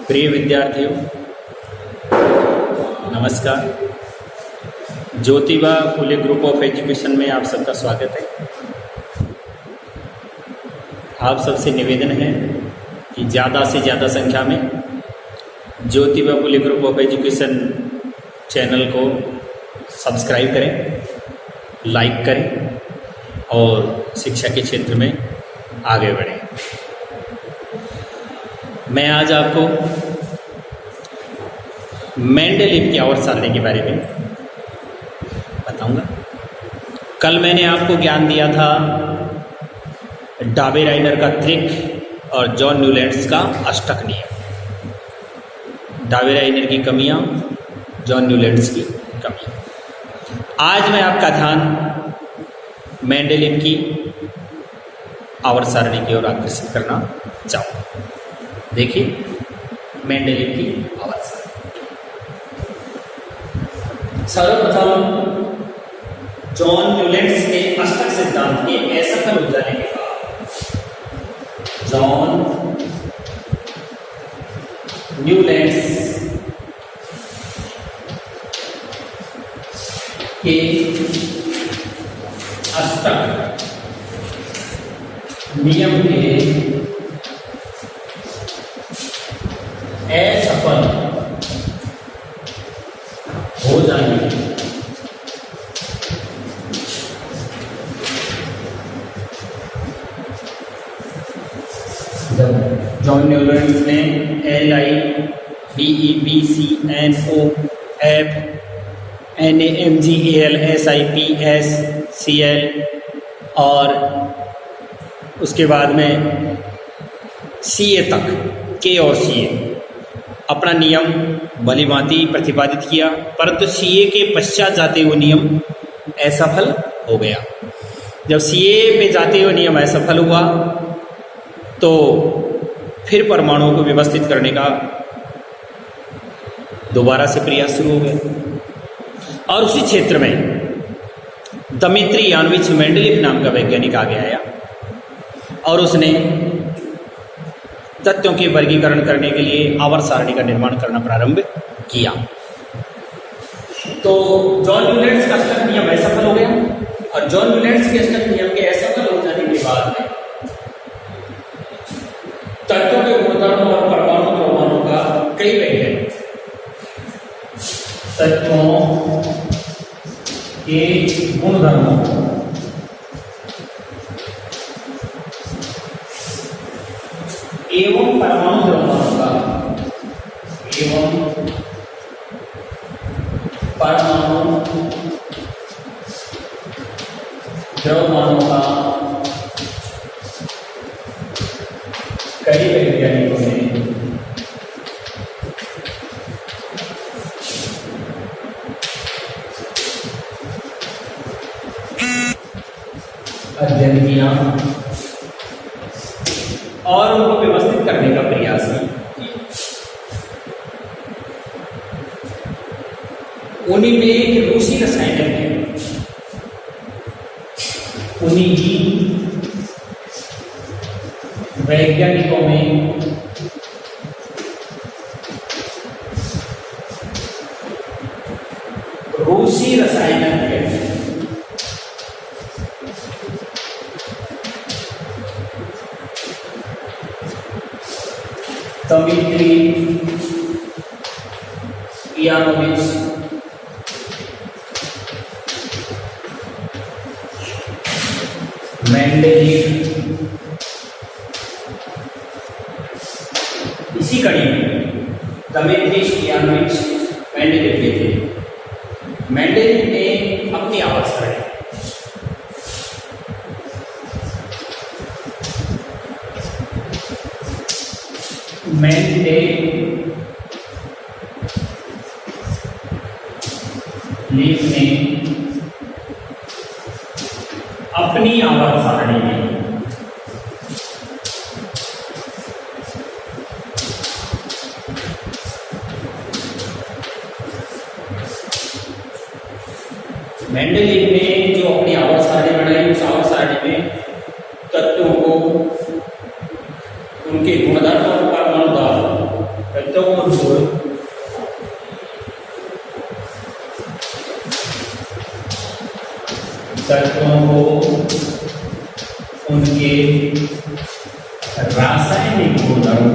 प्रिय विद्यार्थियों, नमस्कार। Jyotiba Phule group of education में आप सबका स्वागत है। आप सबसे निवेदन है कि ज़्यादा से ज़्यादा संख्या में Jyotiba Phule group of education channel को सब्सक्राइब करें, लाइक करें और शिक्षा के क्षेत्र में आगे बढ़ें। मैं आज आपको मेंडेलीव की आवर्त सारणी के बारे में बताऊंगा। कल मैंने आपको ज्ञान दिया था डाबे राइनर का त्रिक और जॉन न्यूलैंड्स का अष्टक नियम। डाबे राइनर की कमियां, जॉन न्यूलैंड्स की कमियां। आज मैं आपका ध्यान मेंडेलीव की आवर्त सारणी की ओर आकर्षित करना चाहूँगा। देखिए मेंडेलीव की आवर्त सारणी। सर्वप्रथम जॉन न्यूलैंड्स के अष्टक सिद्धांत के असफल हो जाने के बाद जॉन न्यूलैंड्स के अष्टक नियम के असफल हो जाने जब जॉन न्यूलैंड्स ने LIDEBCNOF NAMGAL SIP SCL और उसके बाद में CA तक के और CA अपना नियम भलीभांति प्रतिपादित किया, परंतु CA के पश्चात जाते हुए नियम असफल हो गया। जब CA पे जाते हुए नियम असफल हुआ तो फिर परमाणुओं को व्यवस्थित करने का दोबारा से प्रयास शुरू हो गया और उसी क्षेत्र में दमित्री यानोविच मेंडेलीव नाम का वैज्ञानिक आगे आया और उसने तथ्यों के वर्गीकरण करने के लिए आवर्त सारणी का निर्माण करना प्रारंभ किया। तो जॉन न्यूलैंड्स का अष्टक नियम असफल हो गया और जॉन न्यूलैंड्स के अष्टक नियम के असफल हो जाने के बाद में तत्वों के गुणधर्म और परमाणु परमाणु का कई वैज्ञानिक तत्वों के गुणधर्मों एवं परमाणु द्रव्यमानों का कई वैज्ञानिकों ने अध्ययन किया और उनको व्यवस्थित करने का प्रयास किया। उन्हीं में एक रूसी रसायनज्ञ है, उन्हीं ही वैज्ञानिकों में रूसी रसायनज्ञ दमित्री यानोविच मेंडेलीव इसी कड़ी में दमित्री यानोविच मेंडेलीव के थे। मेंडेलीव ने अपनी आवाज सारणी मेंडेलीव ने अपनी आवाज सारणी में मेंडेलीव ने जो अपनी आवाज सारणी बनाई, उस आवाज सारणी में तत्वों को उनके गुणधर्म और परमाणु तत्वों मूलभूत तत्वों को उनके रासायनिक गुणधर्म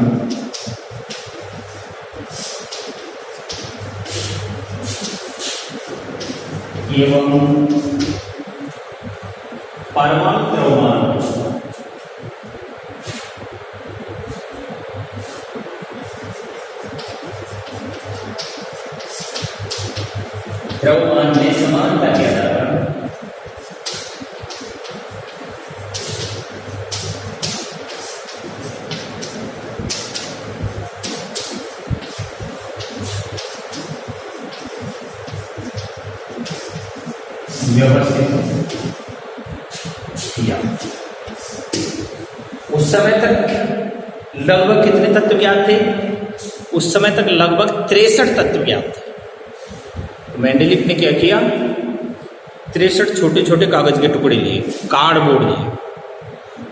एवं परमाणु द्रव्यमान में समानता के आधार पर व्यवस्थित किया। उस समय तक लगभग कितने तत्व ज्ञात थे? उस समय तक लगभग 63 तत्व ज्ञात थे। मेंडेलिव ने क्या किया? 63 छोटे छोटे कागज के टुकड़े लिए, कार्डबोर्ड लिए,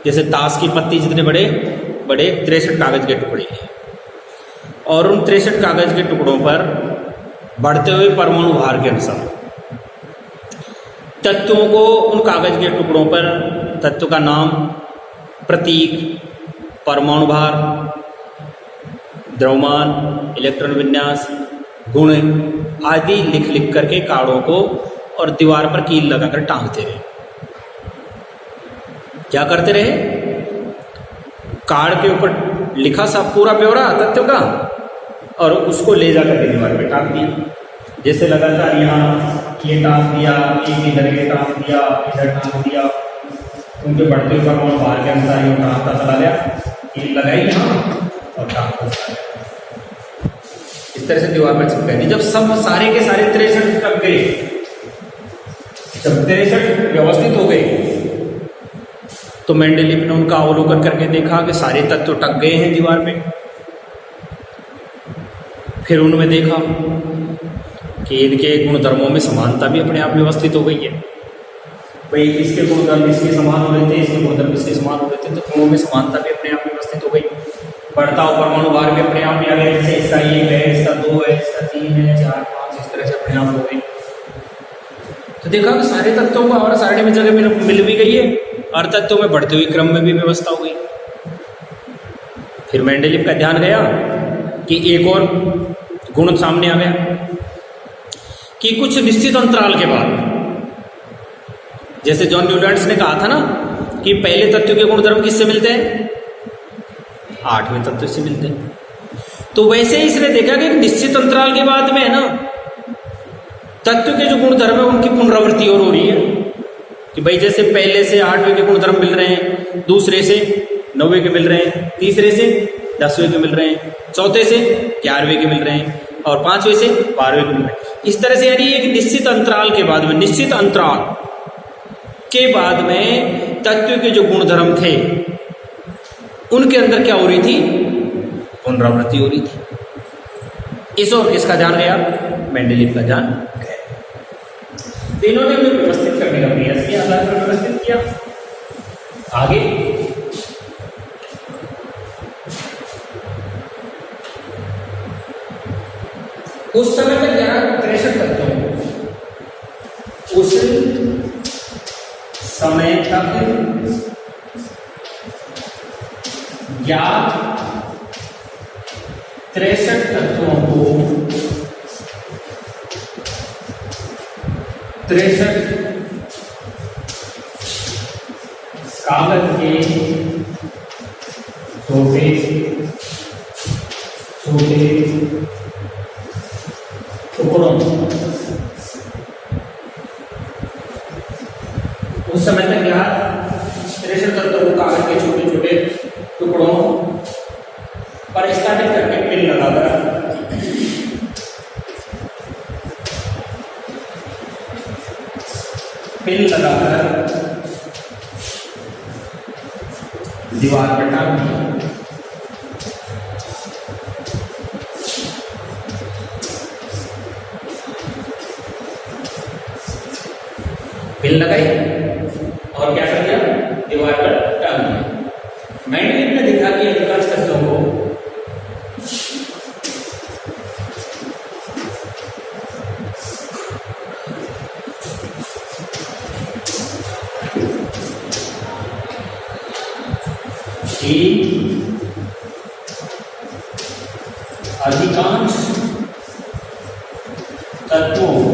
जैसे ताश की पत्ती जितने बड़े बड़े 63 कागज के टुकड़े लिए, और उन 63 कागज के टुकड़ों पर बढ़ते हुए परमाणु भार के अनुसार तत्वों को उन कागज के टुकड़ों पर तत्व का नाम, प्रतीक, परमाणु भार, द्रव्यमान, इलेक्ट्रॉन विन्यास, गुण आदि लिख लिख करके कार्डों को और दीवार पर कील लगाकर टांगते रहे। क्या करते रहे? कार्ड के ऊपर लिखा सा पूरा ब्यौरा तत्व का और उसको ले जाकर के दीवार पे टांग दिया। जैसे लगातार यहाँ ये टांग दिया, इधर ये टांग दिया, इधर टांग दिया, उनके बढ़ते हुए परमाणु भार के अनुसार ये टांगता चला गया, कील लगाई यहाँ और टांगता चला गया। इस तरह से दीवार पर चिपकाई दी। जब सब सारे के सारे 63 टक गए, जब 63 व्यवस्थित हो गए, तो मेंडेलिव ने उनका अवलोकन करके देखा कि सारे तत्व टक गए हैं दीवार पे। फिर उनमें देखा कि इनके गुणधर्मों में समानता भी अपने आप व्यवस्थित हो गई है। भाई इसके गुणधर्म इसके समान हो रहे थे, इसके गुणधर्म इसके समान हो रहे थे, तो गुणों में समानता भी अपने आप व्यवस्थित हो गई। बढ़ता हुआ परमाणु भार भी अपने आप ही आ गया, जैसे इसका 1 है, इसका 2 है, इसका 3 है, 4, 5, इस तरह से अपने आप हो गई। तो देखा कि सारे तत्वों को और सारणी में जगह मिल भी गई है और तत्वों में बढ़ते हुए क्रम में भी व्यवस्था हो गई। फिर मेंडेलिव का ध्यान गया कि एक और गुण सामने आ गया कि कुछ निश्चित अंतराल के बाद, जैसे जॉन न्यूटन ने कहा था ना कि पहले तत्व के गुणधर्म किससे मिलते हैं? 8वें तत्व से मिलते हैं। तो वैसे ही इसने देखा कि निश्चित अंतराल के बाद में है ना, तत्व के जो गुणधर्म है उनकी पुनरावृत्ति और हो रही है कि भाई जैसे पहले से 8वें के गुणधर्म मिल रहे हैं, दूसरे से 9वें के मिल रहे हैं, तीसरे से 10वें के मिल रहे हैं, चौथे से 11वें के मिल रहे हैं और 5वें से 12वें के मिल रहे हैं। इस तरह से यानी एक निश्चित अंतराल के बाद में, निश्चित अंतराल के बाद में तत्व के जो गुणधर्म थे उनके अंदर क्या हो रही थी? पुनरावृत्ति हो रही थी। इस और किसका ध्यान गया? मेंडेलिव का ध्यान गया। इन्होंने उन्हें व्यवस्थित करने का प्रयास किया, आधार पर व्यवस्थित किया। आगे उस समय तक 63 तत्वों, उस समय तक ज्ञात 63 तत्वों को 63 कागज के छोटे छोटे टुकड़ों, उस समय तक ज्ञात 63 तत्वों को कागज के छोटे छोटे टुकड़ों पर स्टार्टिंग करके पिन लगाकर दीवार पर टांग दिया। पिन लगाई और क्या कर दिया? दीवार पर टांग दिया। मेंडेलिव ने देखा कि अधिकांश तत्वों को कि अधिकांश तत्वों को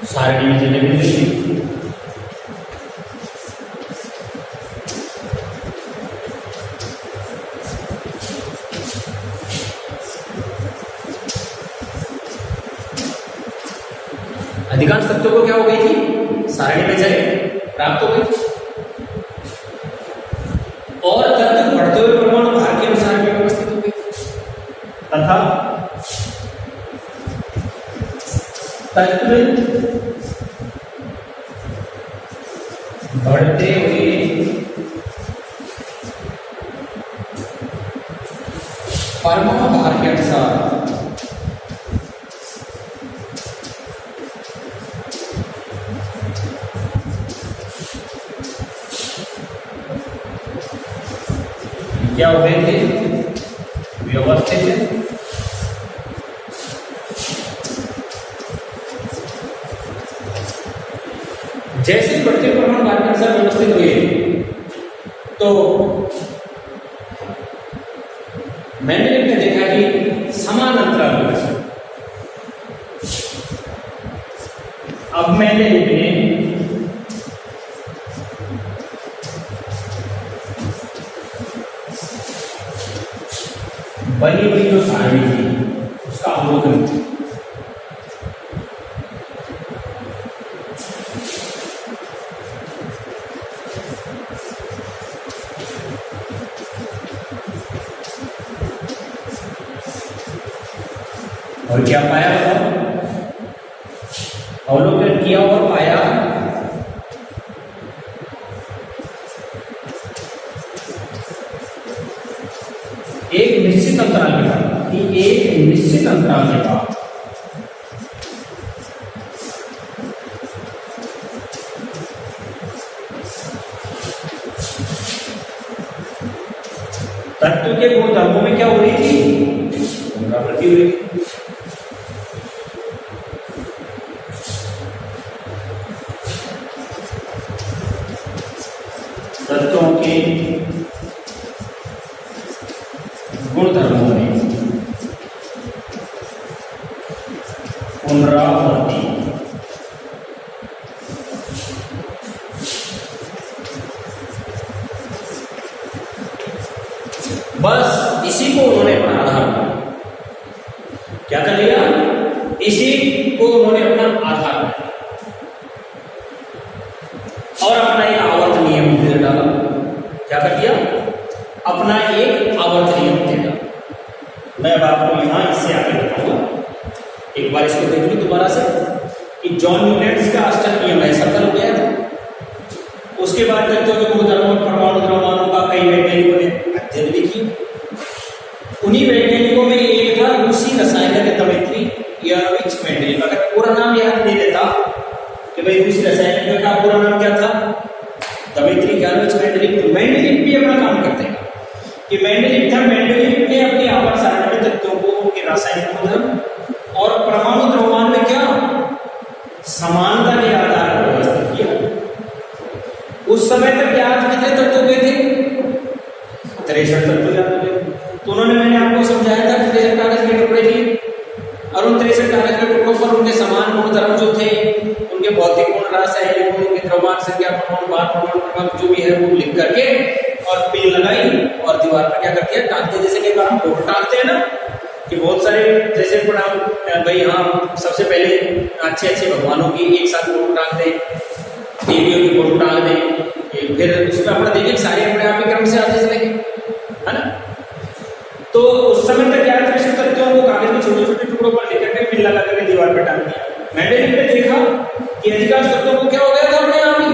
सारणी में चले गए। अधिकांश तत्वों को क्या हो गई थी, सारणी में जगह प्राप्त हो गई और तत्व बढ़ते हुए परमाणु भार के अनुसार भी व्यवस्थित हो गई तथा तत्व बढ़ते हुए परमाणु भार के अनुसार क्या हो गए थे, व्यवस्थित है। जैसे बढ़ते परमाणु भार के अनुसार व्यवस्थित हुए तो मैंने देखा कि समान अंतराल में, अब मैंने बनी हुई जो सारणी थी उसका अवलोकन किया। और क्या पाया, अवलोकन किया और पाया एक निश्चित अंतराल के बाद, कि एक निश्चित अंतराल के बाद तत्व के गुणधर्मों में क्या हो रही थी, पुनरावृत्ति हो रही थी। तत्वों के गुणधर्मों में पुनरावृत्ति, बस इसी को उन्होंने अपना आधार बनाया। क्या कर लिया, इसी को उन्होंने अपना आधार बनाया और अपना एक आवर्त नियम दे डाला। क्या कर दिया, अपना एक आवर्त नियम दे डाला। मैं अब आपको यहां इससे आगे बताऊंगा, एक बार इसको देख लो दोबारा से कि जॉन न्यूटन का अष्टक नियम है, सफल हो गया था। उसके बाद तत्वों के गुणधर्मों, परमाणु द्रव्यमानों का कई वैज्ञानिकों ने अध्ययन भी किया। उन्हीं वैज्ञानिकों में एक था रूसी रसायनज्ञ दमित्री इवानोविच मेंडलीव। अगर पूरा नाम याद नहीं रहता कि भाई रूसी रसायनज्ञ का पूरा नाम क्या था, दमित्री इवानोविच मेंडलीव, तो मेंडलीव भी अपना काम करते हैं कि मेंडलीव था। मेंडलीव ने अपनी आवर्त सारणी में तत्वों को उनके रासायनिक गुणधर्म और परमाणु द्रव्यमान में क्या समानता के आधार पर व्यवस्थित किया। उस समय तक याद कितने तत्व हुए थे, 63 तत्व याद हुए। तो उन्होंने, मैंने आपको समझाया था 63 कागज के टुकड़े लिए और उन 63 कागज के टुकड़ों पर उनके समान गुणधर्म जो थे, उनके भौतिक गुण, रासायनिक गुण, उनके द्रव्यमान संख्या, परमाणु भार, परमाणु क्रमांक जो भी है वो लिख करके और पिन लगाई और दीवार पर क्या करती है, टांगते। जैसे कई बार हम फोटो टांगते हैं ना, कि बहुत सारे जैसे हम भाई हाँ सबसे पहले अच्छे अच्छे भगवानों की एक साथ फोटो टांग दें, देवियों की फोटो टांग दें, फिर उसमें अपना देखिए सारे अपने आप ही क्रम से आते चलेंगे, है ना। तो उस समय तक याद तत्वों को कागज में छोटे छोटे टुकड़ों पर लिख करके पिन लगा करके दीवार पर टांग दिया। मेंडलीव ने देखा कि अधिकांश तत्वों को क्या हो गया था, अपने आप ही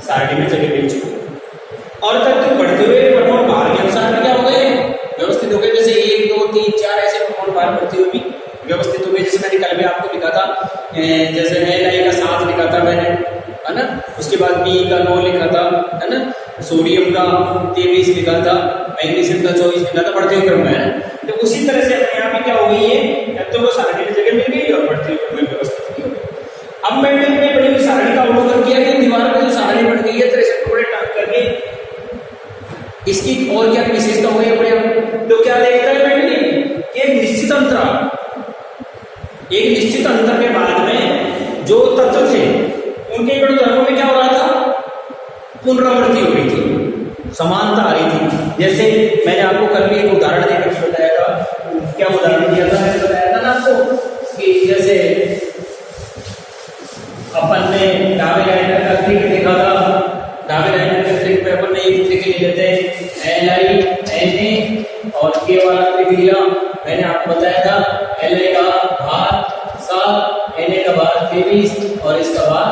सारणी में जगह मिल चुकी और तत्व बढ़ते हुए परमाणु भार के अनुसार में क्या हो गए, व्यवस्थित हो गए। जैसे 1 2 3 4 ऐसे परमाणु भार बढ़ते हुए भी व्यवस्थित हो गए। जैसे मैंने कल भी आपको लिखा था, जैसे Ni का 7 लिखा था मैंने, है ना। उसके बाद Be का 9 लिखा था, है ना। सोडियम का 23 लिखा था, मैग्नीशियम का 24 लिखा था, बढ़ते हुए क्रम में, है ना। तो उसी तरह से अपने आप ही क्या हो गई है, तत्वों को सारणी में जगह मिल गई और बढ़ते हुए क्रम में व्यवस्थित हो गई। अब मैंने बड़ी हुई सारणी का अवलोकन किया कि दीवार पर जो सारणी बन गई है 63 टुकड़े टांग करके इसकी और क्या विशेषता हो गई अपने आप? तो क्या देखता है मेंडेलिव? एक निश्चित अंतराल, एक निश्चित अंतर के बाद में जो तत्व थे उनके गुणधर्मों में क्या हो रहा था? पुनरावृत्ति हो रही थी, समानता आ रही थी। जैसे मैंने आपको कल भी एक उदाहरण देकर बताया था। क्या उदाहरण दिया था? मैंने बताया था ना आपको कि जैसे अपन ने डावे लाइनर का ट्रिक देखा था। डावे लाइनर के ट्रिक पे अपन ने एक ट्रिक ले लेते हैं, LI NA और K वाला ट्रिक लिया। मैंने आपको बताया था LI का भार 7, NA का भार 23 और इसका भार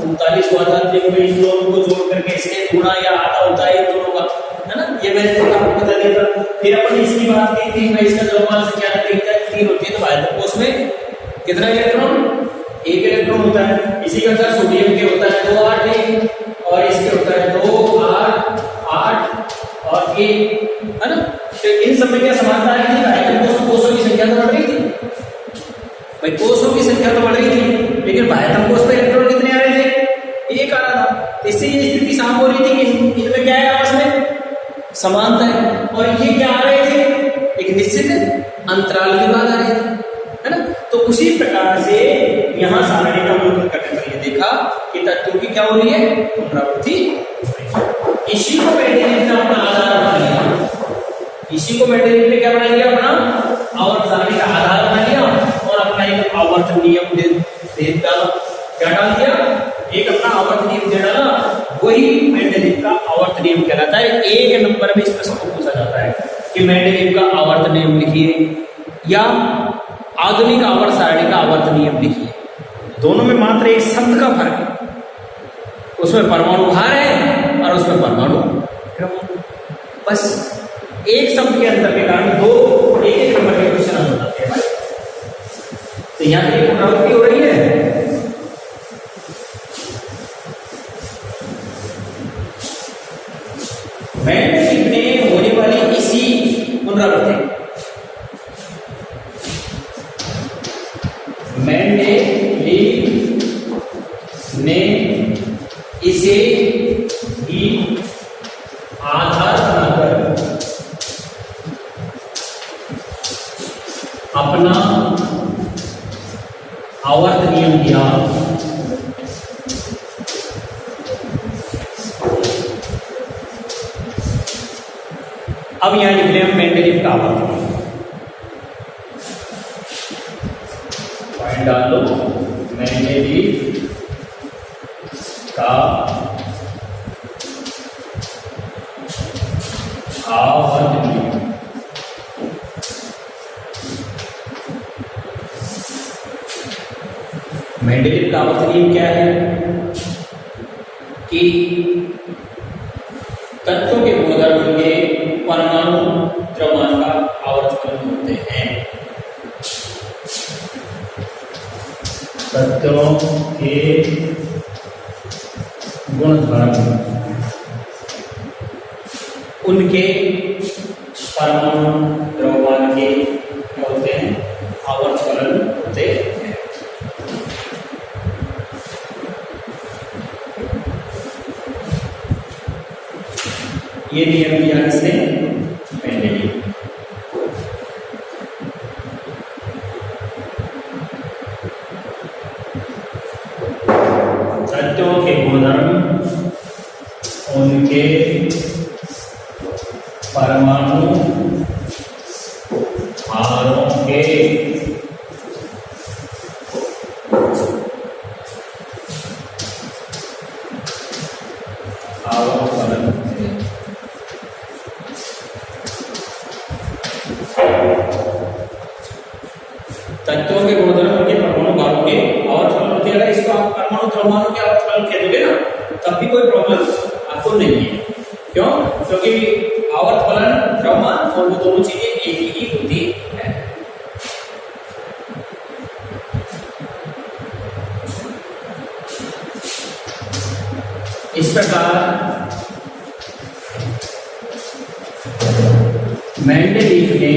39 हुआ था। ट्रिक में इन दोनों को जोड़ करके इसके गुणा या आधा होता है इन दोनों का, है ना? ये मैंने तो आपको बता दिया था। फिर अपन इसकी बात की थी, मैं इसका द्रव्यमान से क्या देखा, 3 होती है तो आयतन कोश में कितना इलेक्ट्रॉन? 1 इलेक्ट्रॉन होता है। इसी का सर सोडियम के होता है 2 8 और इसके होता है 2 8 8 और 1, है ना? तो इन सब में क्या समानता है कि आयतन कोषों की संख्या तो बढ़ रही थी भाई, कोषों की संख्या तो बढ़ रही थी, लेकिन आयतन कोष पे इलेक्ट्रॉन कितने आ रहे थे? 1 आ रहा था। इससे ये स्थिति साफ हो रही थी कि इनमें क्या है, आपस में समानता है। और ये क्या आ रहे थे? एक निश्चित अंतराल के बाद आ रहे थे, है ना? तो उसी प्रकार से यहाँ सारणी का अवलोकन करने पर यह देखा कि तत्वों की क्या हो रही है? पुनरावृत्ति। इसी को मेंडेलिव ने अपना आधार बना लिया। इसी को मेंडेलिव ने क्या बना लिया? अपना आवर्त सारणी का आधार बना लिया और अपना एक आवर्त नियम दे डाला। क्या डाल दिया? एक अपना आवर्त नियम दे डाला। वही मेंडेलिव का आवर्त नियम कहलाता है। एक नंबर में इस प्रश्न को पूछा जाता है कि मेंडेलिव का आवर्त नियम लिखिए या आधुनिक आवर्त सारणी का आवर्त नियम लिखिए। दोनों में मात्र एक शब्द का फर्क है, उसमें परमाणु भार है और उसमें परमाणु क्रम। बस एक शब्द के अंतर के कारण दो एक नंबर के क्वेश्चन हो जाते हैं। तो यहाँ एक पुनरावृत्ति हो रही है। मेंडेलिव में होने वाली इसी पुनरावृत्ति, मेंडेलिव ने इसे ही आधार बनाकर अपना आवर्त नियम दिया। अब यहां लिख लें मेंडेलिव का आवर्त नियम, पॉइंट डाल लो। मेंडेलिव का आवर्त नियम। मेंडेलिव का आवर्त नियम क्या है? कि तत्वों के गुणधर्म के परमाणु द्रव्यमान का आवर्तफलन होते हैं। तत्वों के गुणधर्म उनके परमाणु द्रव्यमान के क्या होते हैं? आवर्तफलन होते हैं। ये नियम दिया किसने? मेंडेलिव। तत्वों के गुणधर्म उनके परमाणु भारों के आवर्तफलन होते हैं। तत्वों के गुणधर्म उनके परमाणु भारों के आवर्तफलन होते हैं। अगर इसको आप परमाणु द्रव्यमानों के आवर्तफलन कह दोगे ना, तब भी कोई प्रॉब्लम आपको नहीं है। क्यों? क्योंकि आवर्तफलन, द्रव्यमान और वो दोनों चीजें एक ही होती है। इस प्रकार मेंडेलिव ने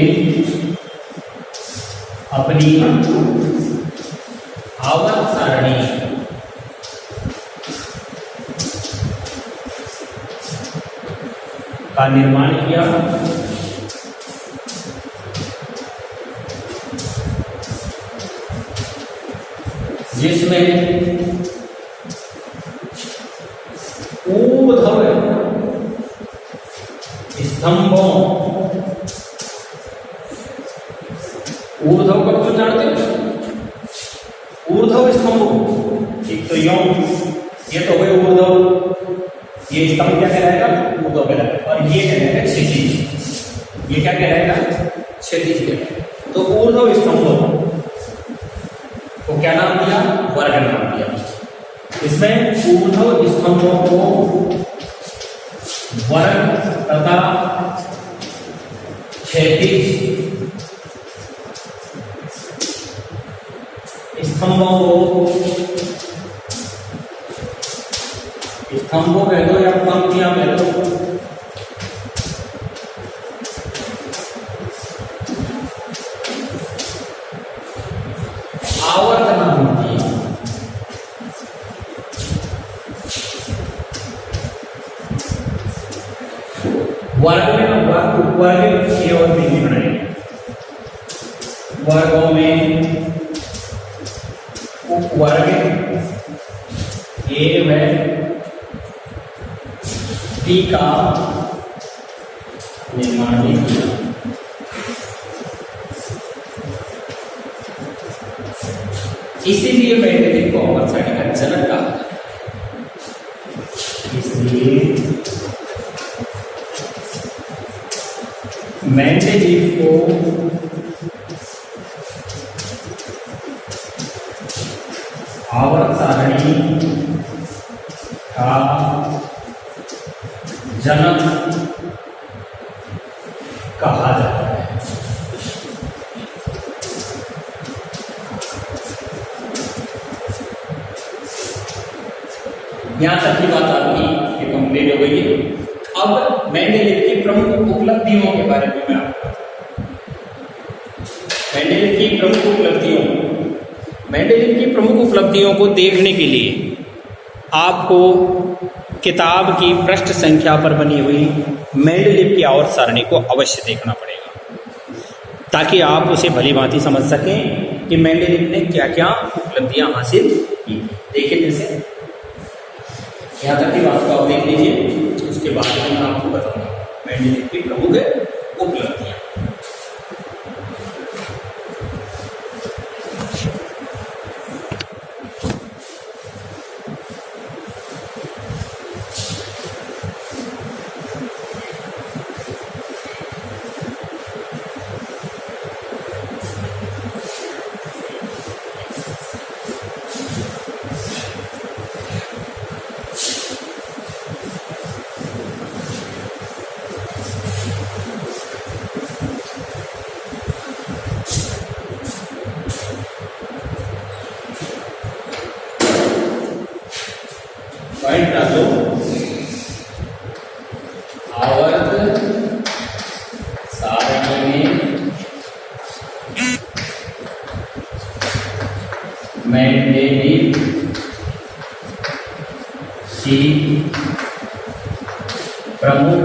अपनी आवर्त सारणी का निर्माण किया। जिसमें ऊर्ध्व स्तंभों, ऊर्ध्व का कुछ जानते हो? ऊर्ध्व स्तंभ, एक तो ये तो गए ऊर्ध्व, ये स्तंभ क्या कहलाएगा? ऊर्ध्व कहलाएगा। और ये कहलाएगा क्षैतिज, ये क्या कहलाएगा? क्षैतिज कहलाएगा। तो ऊर्ध्व स्तंभों को क्या नाम दिया? वर्ग नाम दिया। इसमें ऊर्ध्व स्तंभों को वर्ग तथा क्षैतिज स्तंभों कह दो या पंक्तियां कह दो, आवर्त नाम दिया। वर्ग में वर्ग की और भी बनाएंगे। वर्गों में उपवर्ग ए व बी का निर्माण भी किया। इसीलिए मेंडेलिव को अपर सारणी का जनक कहा जाता है। इसलिए मेंडेलिव को आवर्त सारणी का जनक कहा जाता है। यहां तक की बात आपकी कंप्लीट हो गई है। अब मेंडेलिव की प्रमुख उपलब्धियों के बारे में मैं आपको मेंडेलिव की प्रमुख उपलब्धियों को देखने के लिए आपको किताब की पृष्ठ संख्या पर बनी हुई मेंडेलिव की आवर्त सारणी को अवश्य देखना पड़ेगा, ताकि आप उसे भली भांति समझ सकें कि मेंडेलिव ने क्या क्या उपलब्धियां हासिल की। देखिए, जैसे यहाँ तक की बात को आप देख लीजिए, उसके बाद में मैं आपको बताऊंगा मेंडेलिव की प्रमुख उपलब्धियां। पॉइंट डालो, आवर्त सारणी में मेंडेलिव की प्रमुख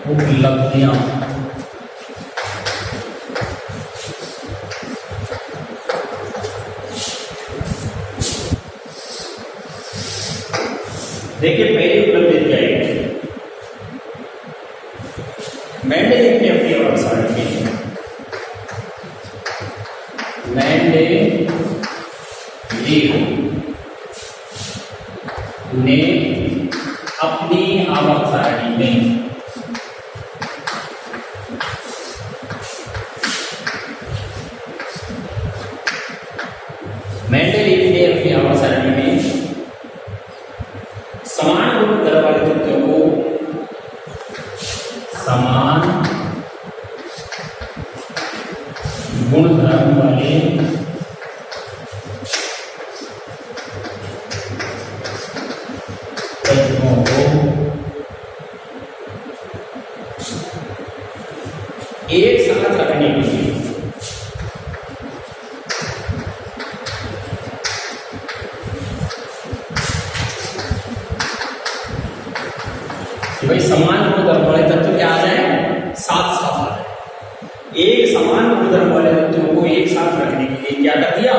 उपलब्धियां। देखिए, पहली उपलब्धि क्या है? मेंडेलिव ने अपनी आवर्त सारणी में मेंडेलिव ने अपनी आवर्त सारणी में समान गुणधर्म वाले तत्वों को समान गुणधर्म वाले तत्वों को एक साथ रखने के लिए भाई समान गुणधर्म वाले तत्व क्या आ जाए, साथ साथ आ जाए। एक समान गुणधर्म वाले तत्वों को एक साथ रखने के लिए क्या कर दिया,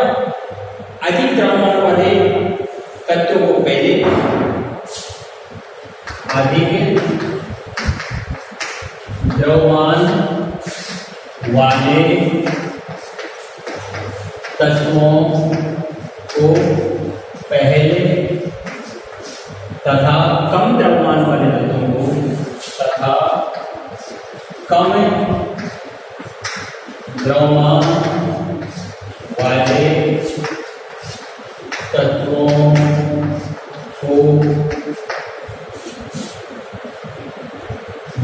अधिक द्रव्यमान वाले तत्वों को पहले अधिक द्रव्यमान वाले तत्वों को पहले तथा कम द्रव्यमान वाले तत्वों को तथा कम द्रव्यमान वाले तत्वों को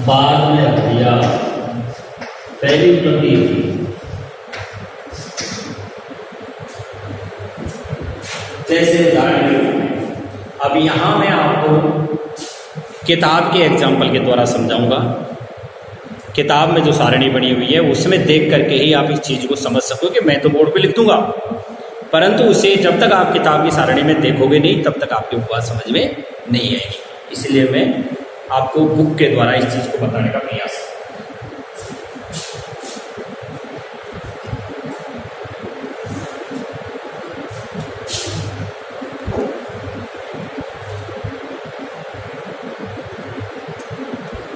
बाद में रख दिया। पहली उपलब्धि जैसे उदाहरण, अब यहां मैं आपको किताब के एग्जाम्पल के द्वारा समझाऊंगा। किताब में जो सारणी बनी हुई है उसमें देख करके ही आप इस चीज को समझ सकोगे। मैं तो बोर्ड पे लिख दूंगा, परंतु उसे जब तक आप किताब की सारणी में देखोगे नहीं तब तक आपकी बात समझ में नहीं आएगी। इसलिए मैं आपको बुक के द्वारा इस चीज को बताने का प्रयास।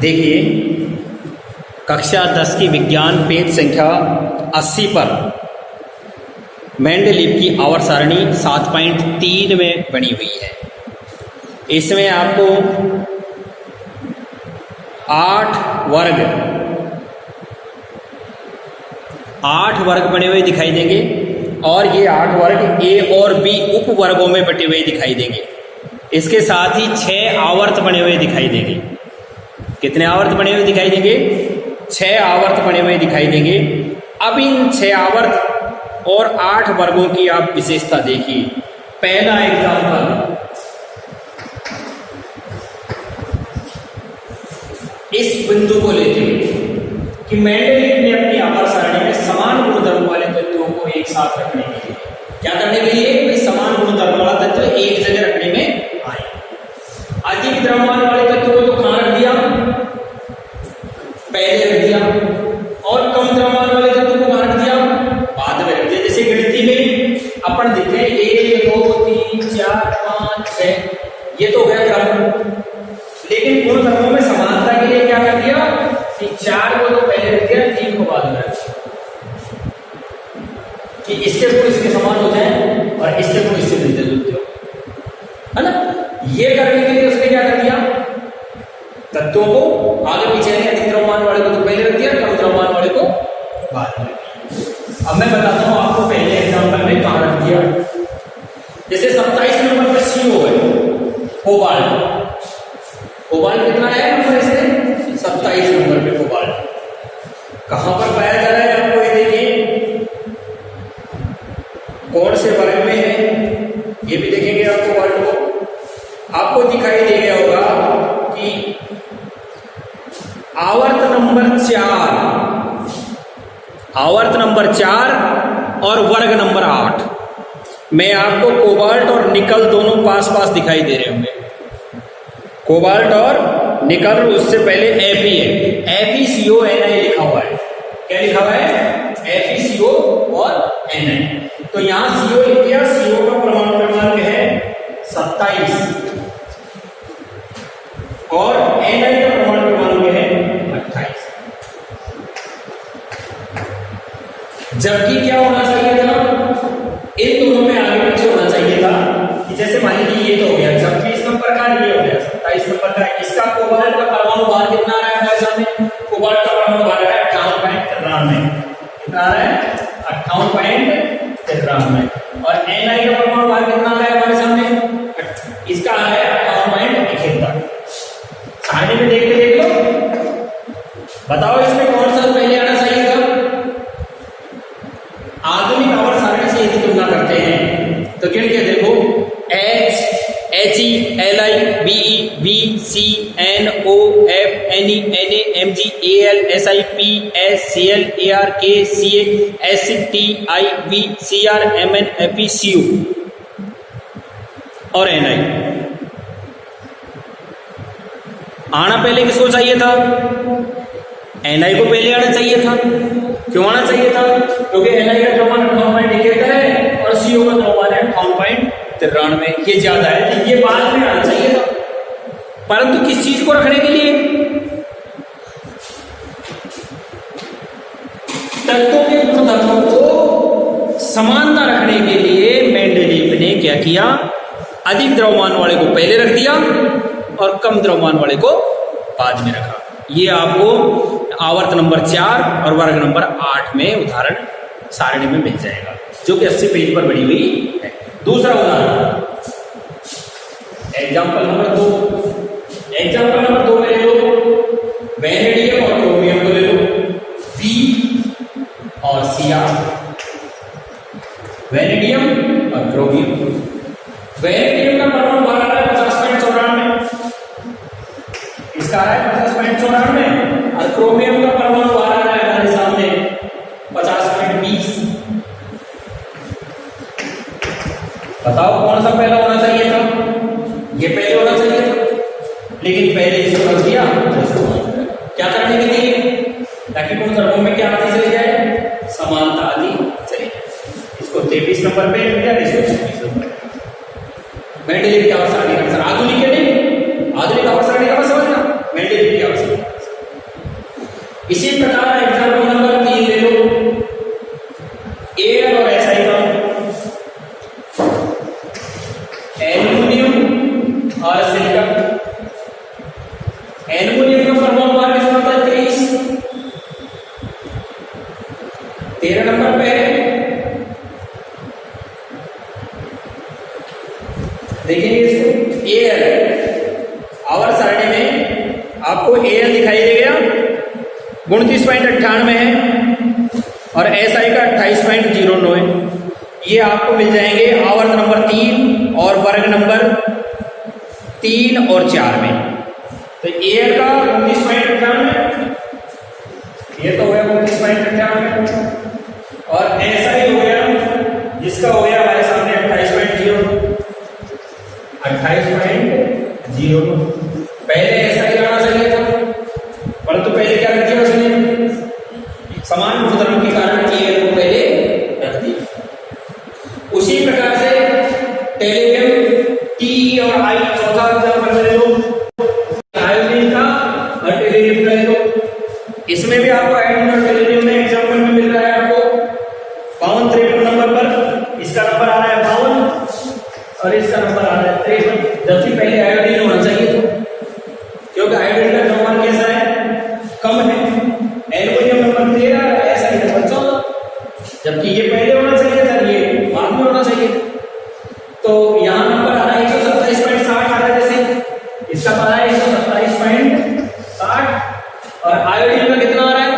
देखिए कक्षा 10 की विज्ञान पेज संख्या 80 पर मेंडलीव की आवर्त सारणी 7.3 में बनी हुई है। इसमें आपको 8 वर्ग बने हुए दिखाई देंगे और ये 8 वर्ग ए और बी उप वर्गों में बटे हुए दिखाई देंगे। इसके साथ ही 6 आवर्त बने हुए दिखाई देंगे। कितने आवर्त बने हुए दिखाई देंगे, 6 आवर्त बने हुए दिखाई देंगे। अब इन 6 आवर्त और 8 वर्गों की आप विशेषता देखिए। पहला एग्जाम्पल, इस बिंदु को लेते हुए कि मेंडलीव ने अपनी आवर्त सारणी में समान गुणधर्म वाले तत्वों को एक साथ रखने के लिए क्या करने के लिए, समान गुणधर्म वाला तत्व एक जगह रखने में आए। अधिक द्रव्यमान वाले तत्वों को तो कहां रख दिया, पहले रख दिया, और कम द्रव्यमान वाले तत्वों को कहां रख दिया, बाद में रख दिया। जैसे गिनती में अपन देखते हैं 1 2 3 4 5 6, ये तो हो गया क्रम। लेकिन गुणधर्मों में समानता के लिए क्या कर दिया कि 4 को तो पहले रख दिया, 3 को बाद में रख दिया कि इसके गुण इसके समान हो जाए और इसके गुण इससे मिलते जुलते हो, है ना। ये करने के लिए उसने क्या कर दिया, तत्वों को आगे पीछे अधिक द्रव्यमान वाले को तो पहले रख दिया, कम द्रव्यमान वाले को बाद में। अब मैं बताता हूं आपको पहले एग्जांपल में कहां रख दिया। जैसे 27 नंबर पे CO है, कोबाल्ट। कोबाल्ट कितना है नंबर इसमें, 27 नंबर पे कोबाल्ट कहां पर पाया जा रहा है आपको ये देखिए, कौन से वर्ग में है ये भी देखेंगे आप। कोबाल्ट को आपको दिखाई दे गया होगा कि आवर्त नंबर 4 और वर्ग नंबर 8 में आपको कोबाल्ट और निकल दोनों पास पास दिखाई दे रहे होंगे। कोबाल्ट और निकल, उससे पहले Fe है, FeCO लिखा हुआ है। क्या लिखा हुआ है, FeCO और Na। तो यहां CO लिख दिया, CO का परमाणु क्रमांक है 27 और Na का परमाणु क्रमांक है 28। जबकि क्या होना चाहिए था, इन दोनों में आगे पीछे होना चाहिए था कि जैसे मान लीजिए ये तो हो गया 26 नंबर का, ये हो गया 27 नंबर का। इसका कोबाल्ट का परमाणु भार कितना आ रहा है हमारे सामने, कोबाल्ट का परमाणु भार आ रहा है 58.93। कितना आ रहा है, 58.93। और Na का परमाणु भार कितना आ रहा है हमारे सामने, इसका आ रहा है 58.71। सारणी में देख लो, बताओ इसमें कौन सा पहले आना चाहिए था। आधुनिक आवर्त सारणी से यदि तुलना करते हैं तो गिन के देखो, H He Li Be V C N O F Ne Na Mg Al Si P S Cl Ar K Ca S Ti V Cr Mn Fe Co और Ni। आना पहले किसको चाहिए था? Ni को पहले आना चाहिए था। क्यों आना चाहिए था? क्योंकि Ni का द्रव्यमान 58 है और CO का द्रव्यमान है 58.93, ये ज्यादा है, तो ये बाद में आना चाहिए था। परंतु किस चीज को रखने के लिए? तत्वों के गुणधर्मों को समानता रखने के लिए मेंडलीव ने क्या किया? अधिक द्रव्यमान वाले को पहले रख दिया और कम द्रव्यमान वाले को बाद में रखा। ये आपको आवर्त नंबर 4 और वर्ग नंबर 8 में उदाहरण सारणी में मिल जाएगा, जो कि 80 पेज पर बनी हुई है। दूसरा उदाहरण, एग्जाम्पल नंबर 2। एग्जाम्पल नंबर 2 में ले लो वैनेडियम और क्रोमियम को ले लो, V और Cr। वैनेडियम और क्रोमियम। वैनेडियम का परमाणु भार आ रहा है 50.94, इसका आ रहा है 50.94, और क्रोमियम का परमाणु भार आ रहा है हमारे सामने 50.20। बताओ कौन सा पहला होना चाहिए था? ये पहले होना चाहिए था, लेकिन पहले इसको रख दिया। क्या करने के लिए? ताकि गुणधर्मों में क्या आती चली जाए? समानता आदि चली जाए। इसको 23 नंबर पे रख दिया, इसको 26 नंबर पे। मेंडलीव की आवर्त सारणी का आंसर, आधुनिक के नहीं, आधुनिक आवर्त सारणी का समझना, मेंडलीव की आवर्त सारणी। इसी प्रकार एग्जाम्पल नंबर 3 ले लो, Al और Si का, एल्युमिनियम और सिलिकॉन। एल्युमिनियम का परमाणु भार कितना होता है? 23। 13 नंबर पे देखेंगे इसको, Al आवर्त सारणी में आपको Al दिखाई दे गया 29.98 है और Si का 28.09 है। ये आपको मिल जाएंगे आवर्त नंबर 3 और वर्ग नंबर 3 और 4 में। तो Al का 29.98, ये तो हो गया 29.98, और SI हो गया, जिसका हो गया हमारे सामने 28.09। पहले SI आना चाहिए था, परंतु पहले क्या कर दिया उसने? समान गुणधर्म के कारण Al को पहले रख दिया। उसी प्रकार से टेलीवियम Te और I, चौथा एग्जाम्पल ले लो, आयोडीन का और टेलीवियम का ले लो। इसमें भी आपको आयोडीन और टेलीवियम में एग्जाम्पल में मिल रहा है आपको 52-53 नंबर पर। इसका नंबर आ रहा है 52 और इसका नंबर आ रहा है 53, जबकि पहले आयोडीन होना चाहिए था, क्योंकि आयोडीन का द्रव्यमान कैसा है? कम है। एल्युमिनियम नंबर 13, Si नंबर 14, जबकि ये पहले होना चाहिए था, ये बाद में होना चाहिए। तो यहाँ नंबर आ रहा है 127.60 आ रहा है, जैसे इसका पता है 127.60, और आयोडीन का कितना आ रहा है?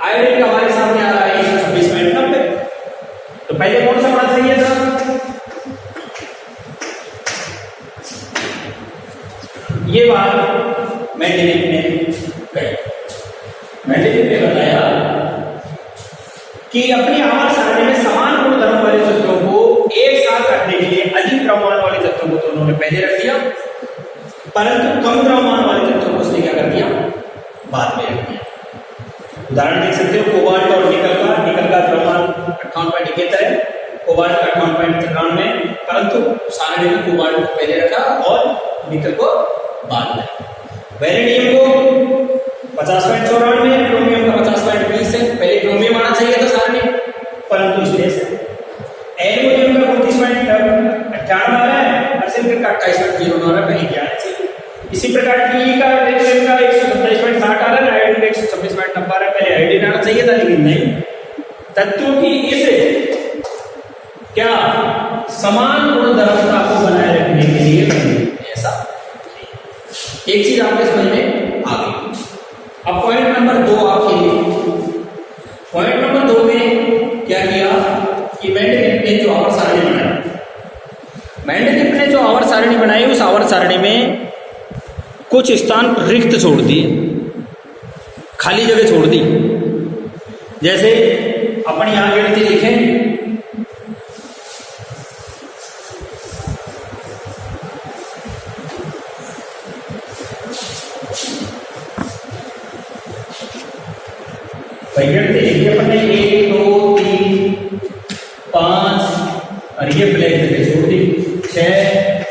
आयोडीन का हमारे सामने आ रहा है 126.90। तो पहले कौन सा होना चाहिए था? ये बात मेंडलीव ने कही। मेंडलीव ने बताया कि अपनी आवर्त सारणी में समान गुणधर्म वाले तत्वों को एक साथ रखने के लिए अधिक द्रव्यमान वाले तत्वों को तो उन्होंने पहले रख दिया, परंतु कम द्रव्यमान वाले तत्वों को उसने क्या कर दिया? बाद में रख दिया। उदाहरण देख सकते हो, कोबाल्ट और निकल का द्रव्यमान 58.71 है, कोबाल्ट का 58.93, परंतु सारणी में कोबाल्ट को पहले रखा और निकल को बाद में। वैनेडियम को 50.94 है, क्रोमियम का 50.20 है। पहले क्रोमियम आना चाहिए था सारणी, परंतु इसलिए एल्युमिनियम का 29.98 आ रहा है और सिलिकॉन का 28.09 आ रहा है, पहले क्या है? इसी प्रकार Te का टेलीवियम का 127.60 आ रहा है, आयोडीन का 126.90 आ रहा है, पहले आयोडीन आना चाहिए था, लेकिन नहीं। तत्वों की इस क्या समान गुणधर्मता को बनाए रखने के लिए ऐसा एक चीज आपके समझ में आ गई। अब पॉइंट नंबर 2 आपके लिए, पॉइंट नंबर 2 में क्या किया कि मेंडलीव ने जो आवर्त सारणी बनाई, मेंडलीव ने जो आवर्त सारणी बनाई, उस आवर्त सारणी में कुछ स्थान रिक्त छोड़ दिए, खाली जगह छोड़ दी। जैसे अपन यहां गिनती लिखें, वैज्ञानिक देखिए अपन ने 1 2 3 5 और ये ब्लैक जगह छोड़ दी, 6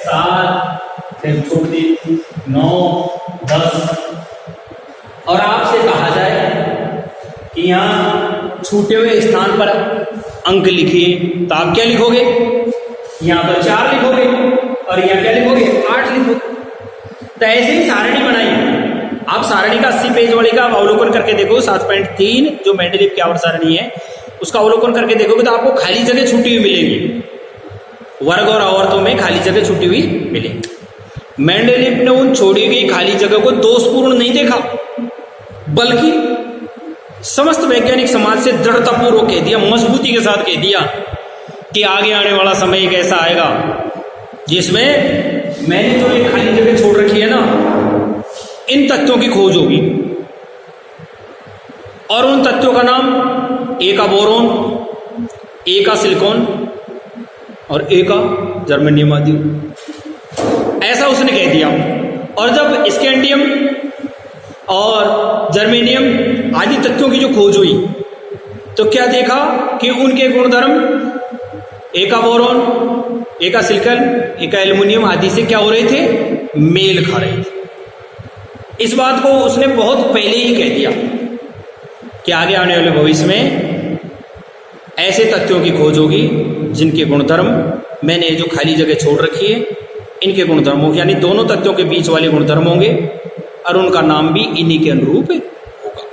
7 फिर छोड़ दी 9 10। और आपसे कहा जाए कि यहाँ छूटे हुए स्थान पर अंक लिखिए, तो आप क्या लिखोगे? यहाँ पर 4 लिखोगे और यहाँ क्या लिखोगे? 8 लिखोगे। तो ऐसे ही सारणी बनाई। आप सारणी का 80 पेज वाली का अवलोकन करके देखो, 7.3 जो मेंडलीव की आवर्त सारणी है उसका अवलोकन करके देखोगे तो आपको खाली जगह छूटी हुई मिलेगी, वर्ग और आवर्तों में खाली जगह छूटी हुई मिलेगी। मेंडलीव ने उन छोड़ी गई खाली जगह को दोषपूर्ण नहीं देखा, बल्कि समस्त वैज्ञानिक समाज से दृढ़तापूर्वक कह दिया, मजबूती के साथ कह दिया कि आगे आने वाला समय एक ऐसा आएगा जिसमें मैंने जो एक खाली जगह छोड़ रखी है ना, इन तत्वों की खोज होगी। और उन तत्वों का नाम ए का बोरोन, ए का सिलिकॉन और ए का जर्मेनियम आदि, ऐसा उसने कह दिया। और जब स्कैंडियम और जर्मेनियम आदि तत्वों की जो खोज हुई तो क्या देखा कि उनके गुणधर्म ए का बोरोन, ए का सिलिकॉन, ए का एल्युमिनियम आदि से क्या हो रहे थे? मेल खा रहे थे। इस बात को उसने बहुत पहले ही कह दिया कि आगे आने वाले भविष्य में ऐसे तत्वों की खोज होगी जिनके गुणधर्म मैंने जो खाली जगह छोड़ रखी है इनके गुणधर्म होंगे, यानी दोनों तत्वों के बीच वाले गुणधर्म होंगे और उनका नाम भी इन्हीं के अनुरूप होगा।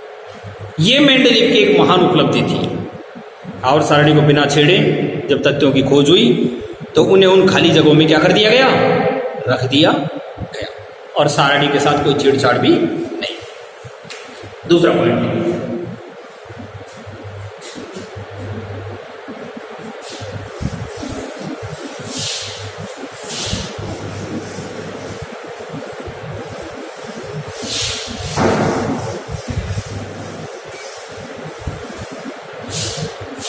ये मेंडलीव की एक महान उपलब्धि थी। आवर्त सारणी को बिना छेड़े जब तत्वों की खोज हुई तो उन्हें उन खाली जगहों में क्या कर दिया गया? रख दिया गया, और सारणी के साथ कोई छेड़छाड़ भी नहीं। दूसरा पॉइंट,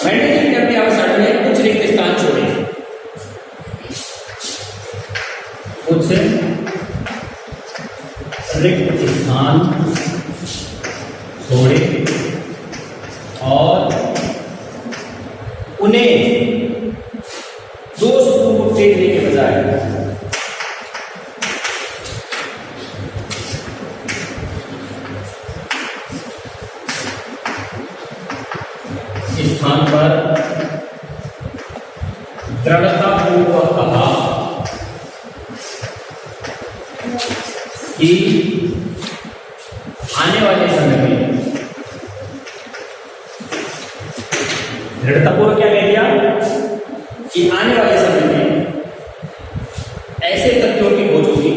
मेंडलीव ने अपनी आवर्त सारणी में कुछ रिक्त स्थान छोड़े, कुछ रिक्त स्थान छोड़े और उन्हें दोषपूर्वक देखने के बजाय स्थान पर दृढ़तापूर्वक कहा कि आने वाले समय में, दृढ़तापूर्वक क्या कह दिया कि आने वाले समय में ऐसे तत्वों की खोज होगी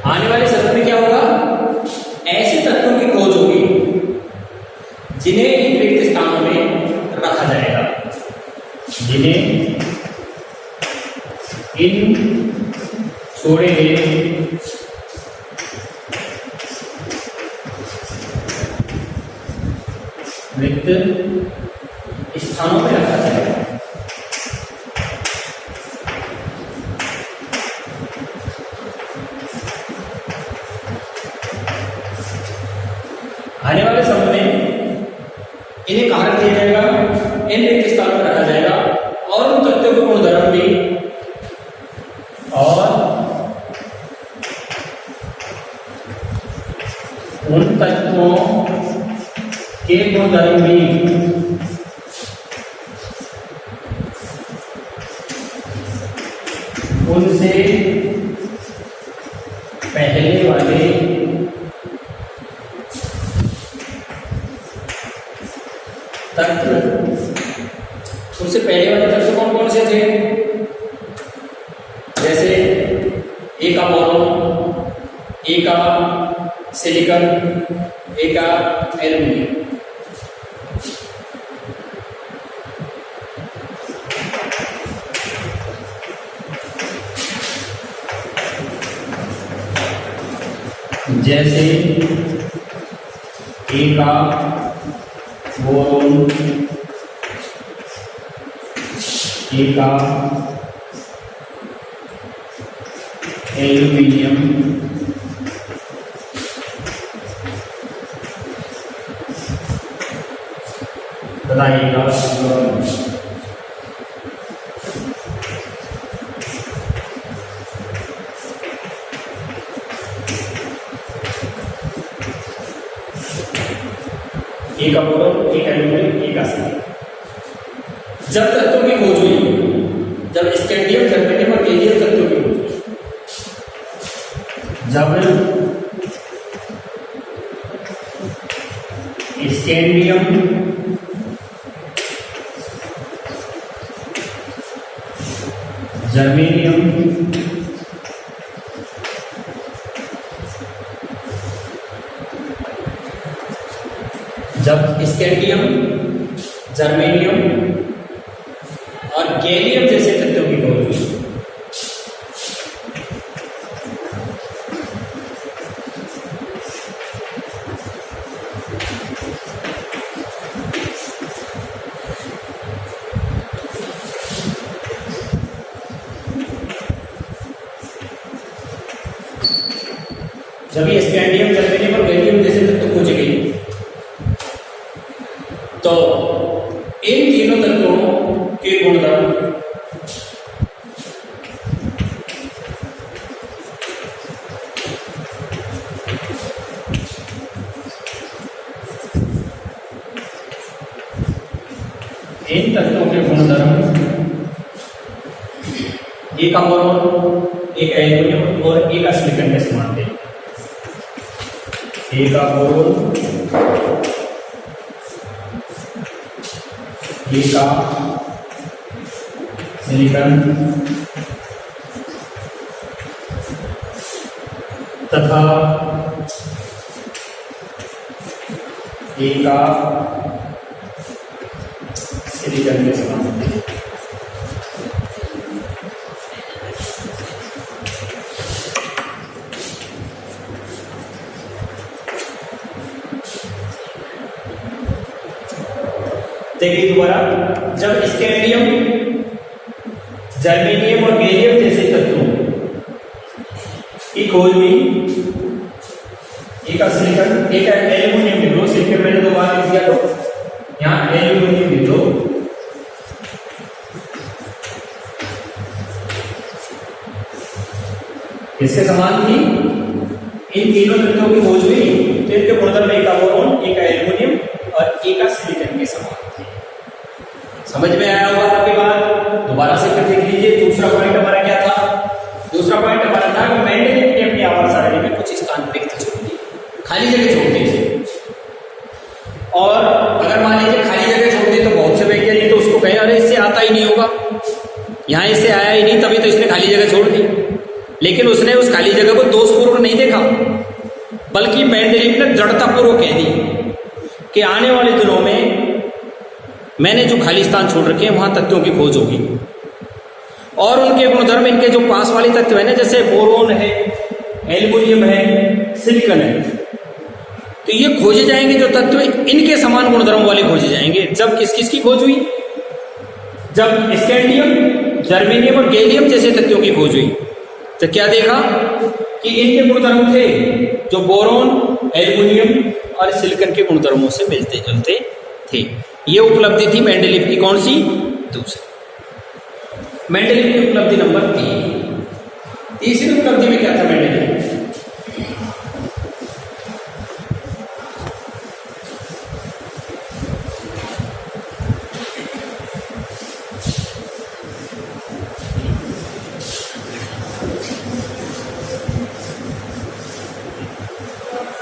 आने वाले समय में क्या होगा? ऐसे तत्वों की खोज होगी जिन्हें इन रिक्त स्थानों में रखा जाएगा, जिन्हें इन छोड़े हुए रिक्त स्थानों में रखा जाएगा। आने वाले समय में इन्हें कहाँ रख दिया जाएगा? इन रिक्त स्थानों पर रखा जाएगा, और उन तत्वों के गुणधर्म भी और उन तत्वों के गुणधर्म भी उनसे पहले वाले तत्व, उससे पहले वाले तत्व कौन कौन से थे? जैसे ए का बोरोन, ए का सिलिकॉन, ए का एल्युमिनियम। जैसे ए का बोरोन, ए का एल्यूमिनियम, तथा ए का फ्लोरीन। ए का बोरोन, ए का एल्यूमिनियम, ए का सिलिकॉन। जब तत्वों की खोज हुई, जब स्कैंडियम, जर्मेनियम और गैलियम तत्वों की खोज हुई, जब स्कैंडियम, जर्मेनियम, जब स्कैंडियम, जर्मेनियम और गैलियम जैसे तत्वों की खोज हुई, जब ये स्कैंडियम, जर्मेनियम और गैलियम जैसे तत्व खोजे गए, तो इन तीनों तत्वों के गुणधर्म ए का बोरोन, एक एल्यूमिनियम और ए का सिलिकॉन के समान थे। ए का बोरोन, ए का सिलिकॉन तथा ए का सिलिकॉन के समान थे। देखिए दोबारा, जब स्कैंडियम, जर्मेनियम और गैलियम जैसे तत्वों की खोज हुई, एक का सिलिकॉन, एक का एल्यूमिनियम लिख लो, सिलिकॉन मैंने दो बार लिख दिया, तो यहाँ एल्यूमिनियम लिख लो। इसके समान थी, इन तीनों तत्वों की खोज हुई, तो इनके गुणधर्म एक का बोरोन, एक का एल्यूमिनियम और एक का सिलिकॉन के समान थे। समझ में आया होगा आपके बात? दोबारा से देख लीजिए। दूसरा पॉइंट हमारा क्या था? दूसरा पॉइंट हमारा था कि मेंडेलिव ने अपनी आवर्त सारणी में कुछ स्थान रिक्त छोड़ दिए, खाली जगह छोड़ दी। और अगर मान लीजिए खाली जगह छोड़ दी तो बहुत से वैज्ञानिक तो उसको कहें अरे इससे आता ही नहीं होगा, यहाँ इससे आया ही नहीं, तभी तो इसने खाली जगह छोड़ दी। लेकिन उसने उस खाली जगह को दोषपूर्वक नहीं देखा, बल्कि मेंडेलिव ने दृढ़तापूर्वक कह दी कि आने वाले दिनों में मैंने जो खाली स्थान छोड़ रखे हैं वहां तत्वों की खोज होगी, और उनके गुणधर्म, इनके जो पास वाले तत्व है ना, जैसे बोरोन है, एल्यूमिनियम है, सिलिकॉन है, तो ये खोजे जाएंगे जो तत्व इनके समान गुणधर्म वाले खोजे जाएंगे। जब किस किस की खोज हुई? जब स्कैंडियम, जर्मेनियम और गैलियम जैसे तत्वों की खोज हुई, तो क्या देखा कि इनके गुणधर्म थे जो बोरोन, एल्यूमिनियम और सिलिकॉन के गुणधर्मों से मिलते जुलते थे। ये उपलब्धि थी मेंडेलिव की, कौन सी? दूसरी। मेंडेलिव की उपलब्धि नंबर 3। तीसरी उपलब्धि में क्या था मेंडेलिव?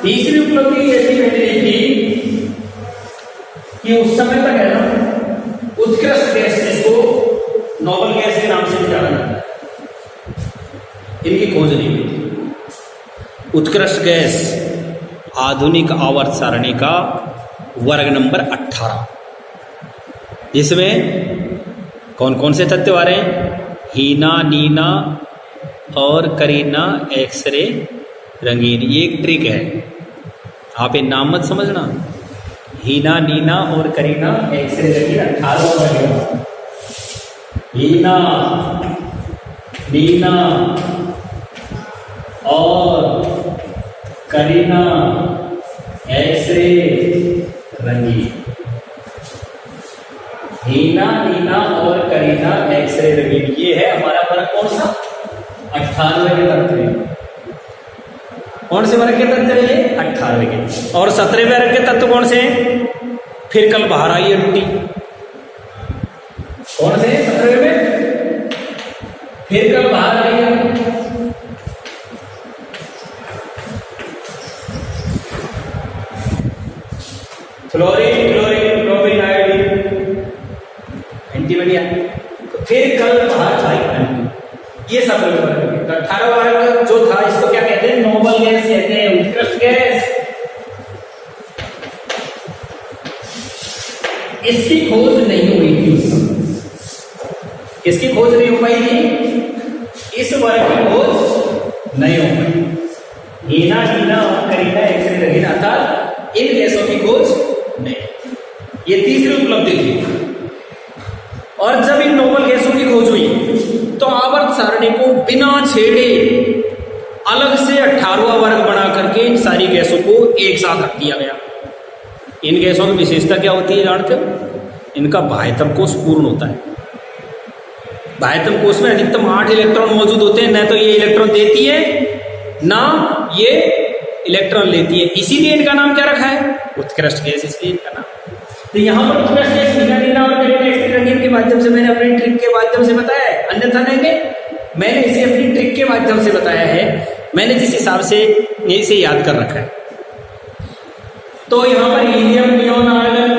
तीसरी उपलब्धि ऐसी मेंडेलिव की कि उस समय तक है ना उत्कृष्ट गैस, जिसको नोबल गैस के नाम से भी जाना जाता है, इनकी खोज नहीं हुई थी। उत्कृष्ट गैस आधुनिक आवर्त सारणी का वर्ग नंबर 18, जिसमें कौन कौन से तत्व आ रहे हैं? हीना, नीना और करीना एक्सरे रंगीन। ये एक ट्रिक है, आप ये नाम मत समझना। हीना, नीना और करीना एक्सरे रंगीन 18 वर्ग। हीना, नीना और करीना एक्सरे रंगीन। हीना, नीना और करीना एक्सरे रंगीन, ये है हमारा वर्ग कौन सा? 98 के तत्व। कौन से वर्ग के तत्व है ये? 98 के। और 17वें वर्ग के तत्व कौन से हैं? फिर कल बाहर आई है रूटी। कौन से 17वें में? फिर कल बाहर आई है। फ्लोरीन, क्लोरीन, ब्रोमीन, आयोडीन, एंटीमोनिया। तो फिर कल बाहर आई ये 17वें वर्ग। 18वां वर्ग जो था इसको क्या कहते हैं? नोबल गैस कहते हैं, उत्कृष्ट गैस। इसकी खोज नहीं हुई थी उस समय। इसकी खोज नहीं हो पाई थी, इस वर्ग की खोज नहीं हो पाई। हीना, नीना और करीना एक्सरे रंगीन, अर्थात इन गैसों की खोज नहीं। ये तीसरी उपलब्धि थी। और जब इन नोबल गैसों की खोज हुई तो आवर्त सारणी को बिना छेड़े अलग से 18वां वर्ग बना करके इन सारी गैसों को एक साथ रख दिया गया। इन गैसों की विशेषता क्या होती है जानते हो? इनका बाह्यतम कोश पूर्ण होता है। बाह्यतम कोश में अधिकतम 8 इलेक्ट्रॉन मौजूद होते हैं। न तो ये इलेक्ट्रॉन देती है ना ये इलेक्ट्रॉन लेती है, इसीलिए इनका नाम क्या रखा है? उत्कृष्ट गैस, इसलिए इनका नाम। तो यहाँ पर उत्कृष्ट गैस हीना, नीना और करीना एक्सरे रंगीन के माध्यम से मैंने अपनी ट्रिक के माध्यम से बताया है, अन्यथा नहीं। मैंने इसे अपनी ट्रिक के माध्यम से बताया है, मैंने जिस हिसाब से इसे याद कर रखा है। तो यहाँ पर हीलियम, नियोन, आर्गन,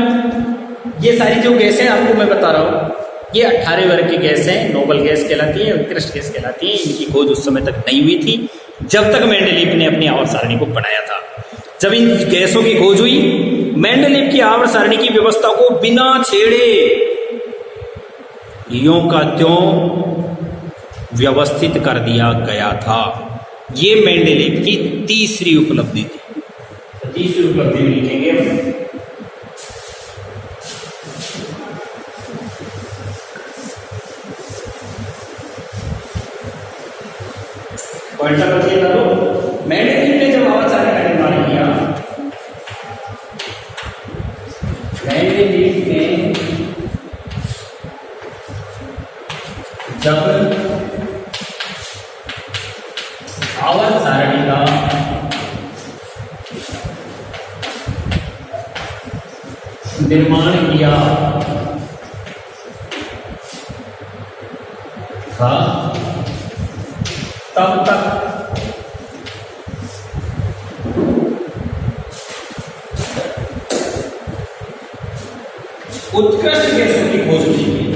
ये सारी जो गैसें आपको मैं बता रहा हूँ, ये 18 वर्ग की गैस है, नोबल गैस कहलाती है, उत्कृष्ट गैस कहलाती है। इनकी खोज उस समय तक नहीं हुई थी जब तक मेंडलीव ने अपनी आवर्त सारणी को बनाया था। जब इन गैसों की खोज हुई, मेंडलीव की आवर्त सारणी की व्यवस्था को बिना छेड़े यों का त्यों व्यवस्थित कर दिया गया था। ये मेंडलीव की तीसरी उपलब्धि थी। तो तीसरी उपलब्धि में लिखेंगे हम पॉइंटर बचिए करो। मेंडलीव ने जब आवर्त सारणी का निर्माण किया, मेंडलीव ने जब आवर्त सारणी का निर्माण किया था, तब तक उत्कृष्ट गैसों की खोज नहीं हुई।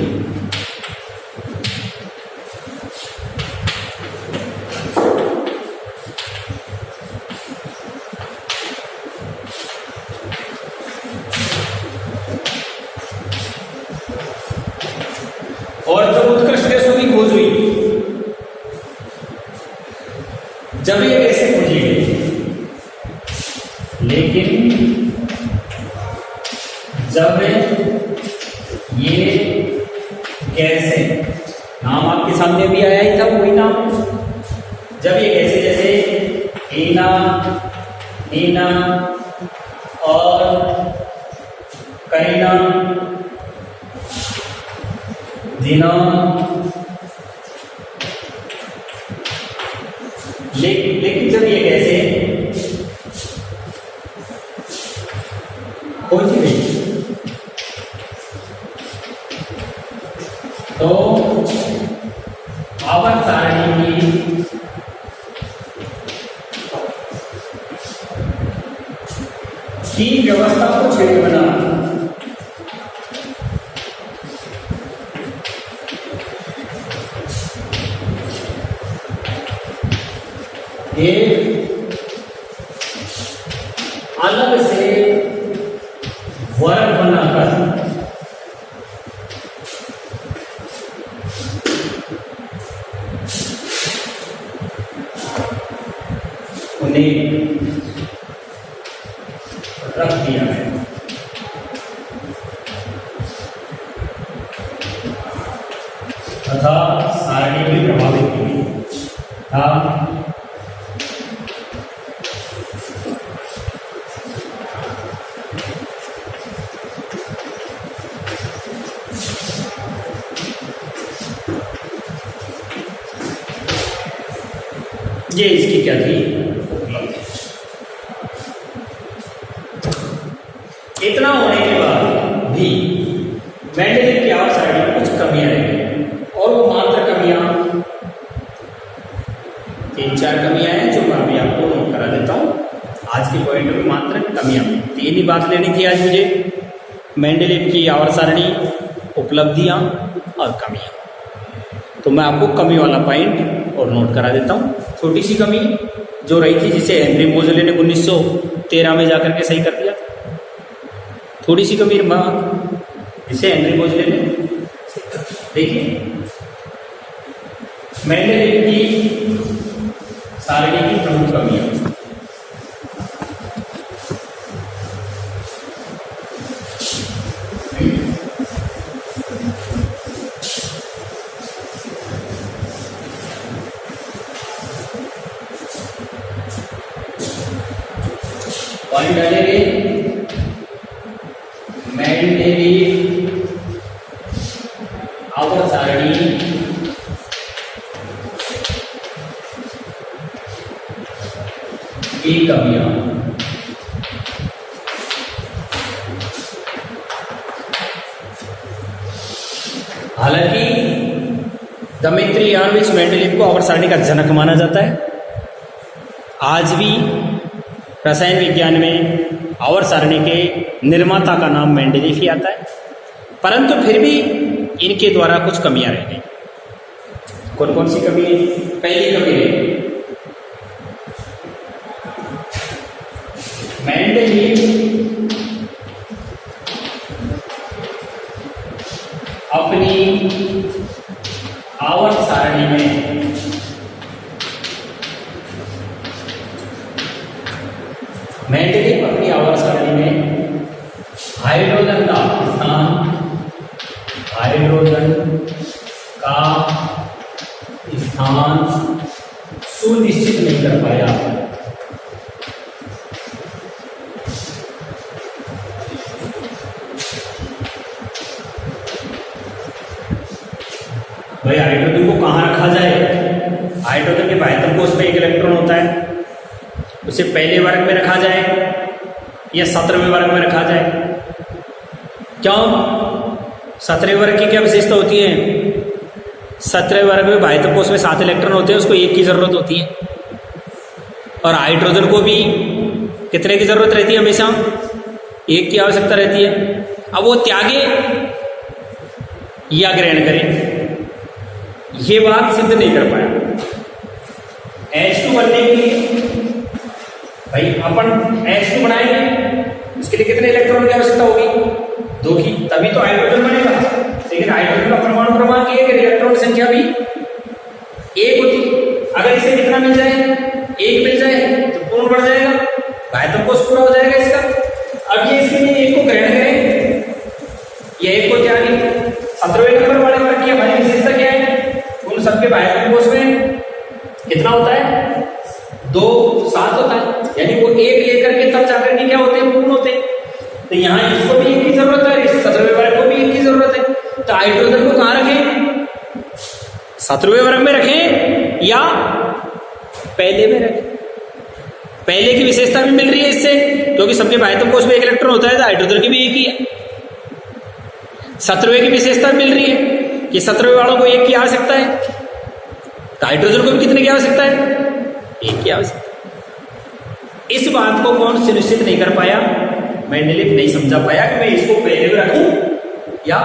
और जब उत्कृष्ट गैसों की खोज हुई, जब ये गैसें खोजी गई, लेकिन जब ये गैसें, नाम आपके सामने भी आया ही था वही नाम, जब ये गैसें जैसे हीना, नीना और करीना, लेकिन जब ये गैसें खोजी गई तो आवर्त सारणी की व्यवस्था को छेड़े बना एक अलग से वर्ग बनाकर उन्हें रख दिया है तथा सारणी भी प्रभावित हुई था। ये इसकी क्या थी उपलब्धि। इतना होने के बाद भी मेंडेलिव की आवाज सारणी में कुछ कमियां रह गई और वो मात्र कमियां 3-4 कमियां हैं जो मैं अभी आपको नोट करा देता हूं। आज के पॉइंट में मात्र कमियां 3 ही बात लेनी थी आज मुझे, मेंडेलिव की आवर्त सारणी, उपलब्धियां और कमियां। तो मैं आपको कमी वाला पॉइंट और नोट करा देता हूं। छोटी सी कमी जो रही थी जिसे हेनरी मोजले ने 1913 में जाकर के सही कर दिया था, थोड़ी सी कमी जिसे हेनरी मोजले ने, देखिए मेंडेलिव की सारणी की प्रमुख कमियां। पॉइंट डालेंगे मेंडेलिव आवर्त सारणी की कमियां। हालांकि दमित्री यानोविच मेंडेलिव को आवर्त सारणी का जनक माना जाता है। आज भी रसायन विज्ञान में आवर्त सारणी के निर्माता का नाम मेंडेलिव ही आता है, परंतु फिर भी इनके द्वारा कुछ कमियां रह गई। कौन कौन सी कमी है? पहली कमी है मेंडेलिव अपनी आवर्त सारणी में मेंडेलिव अपनी आवर्त सारणी में हाइड्रोजन का स्थान सुनिश्चित नहीं कर पाया। भाई हाइड्रोजन को कहाँ रखा जाए? हाइड्रोजन के बाह्यतम कोश में एक इलेक्ट्रॉन होता है, उसे पहले वर्ग में रखा जाए या 17वें वर्ग में रखा जाए? क्यों? 17वें वर्ग की क्या विशेषता होती है? 17वें वर्ग में बाह्यतम कोश में 7 इलेक्ट्रॉन होते हैं, उसको एक की जरूरत होती है। और हाइड्रोजन को भी कितने की जरूरत रहती है? हमेशा एक की आवश्यकता रहती है। अब वो त्यागे या ग्रहण करे, ये बात सिद्ध नहीं कर पाया। H2 बनने के लिए भाई अपन H2 बनाएंगे, उसके लिए कितने इलेक्ट्रॉन की आवश्यकता होगी? 2 की, तभी तो हाइड्रोजन बनेगा। लेकिन हाइड्रोजन का परमाणु क्रमांक 1 है, इलेक्ट्रॉन की संख्या भी 1 होती। अगर इसे कितना मिल जाए? 1 मिल जाए तो पूर्ण बढ़ जाएगा, बाह्यतम कोश पूरा हो जाएगा इसका। अब ये इसके लिए 1 को ग्रहण करें या 1 को त्यागे। 17वें नंबर वाले वर्ग की हमारी विशेषता क्या है? उन सबके बाह्यतम कोश में कितना होता है? 2 7 होता है, यानी वो 1 लेकर के तब जाकर के क्या होते हैं? पूर्ण होते हैं। तो यहाँ इसको भी 1 की जरूरत है, इस 17वें वर्ग को भी 1 की जरूरत है। तो हाइड्रोजन को कहाँ रखें? 17वें वर्ग में रखें या पहले में रखें? पहले की विशेषता भी मिल रही है इससे, क्योंकि सबके बाह्यतम कोश में 1 इलेक्ट्रॉन होता है, तो हाइड्रोजन की भी 1 ही है। 17वें की विशेषता मिल रही है कि 17वें वालों को 1 की आवश्यकता है, तो हाइड्रोजन को भी कितने की आवश्यकता है? 1 की आवश्यकता। इस बात को कौन सुनिश्चित नहीं कर पाया? मेंडेलिव नहीं समझा पाया कि मैं इसको पहले में रखूं या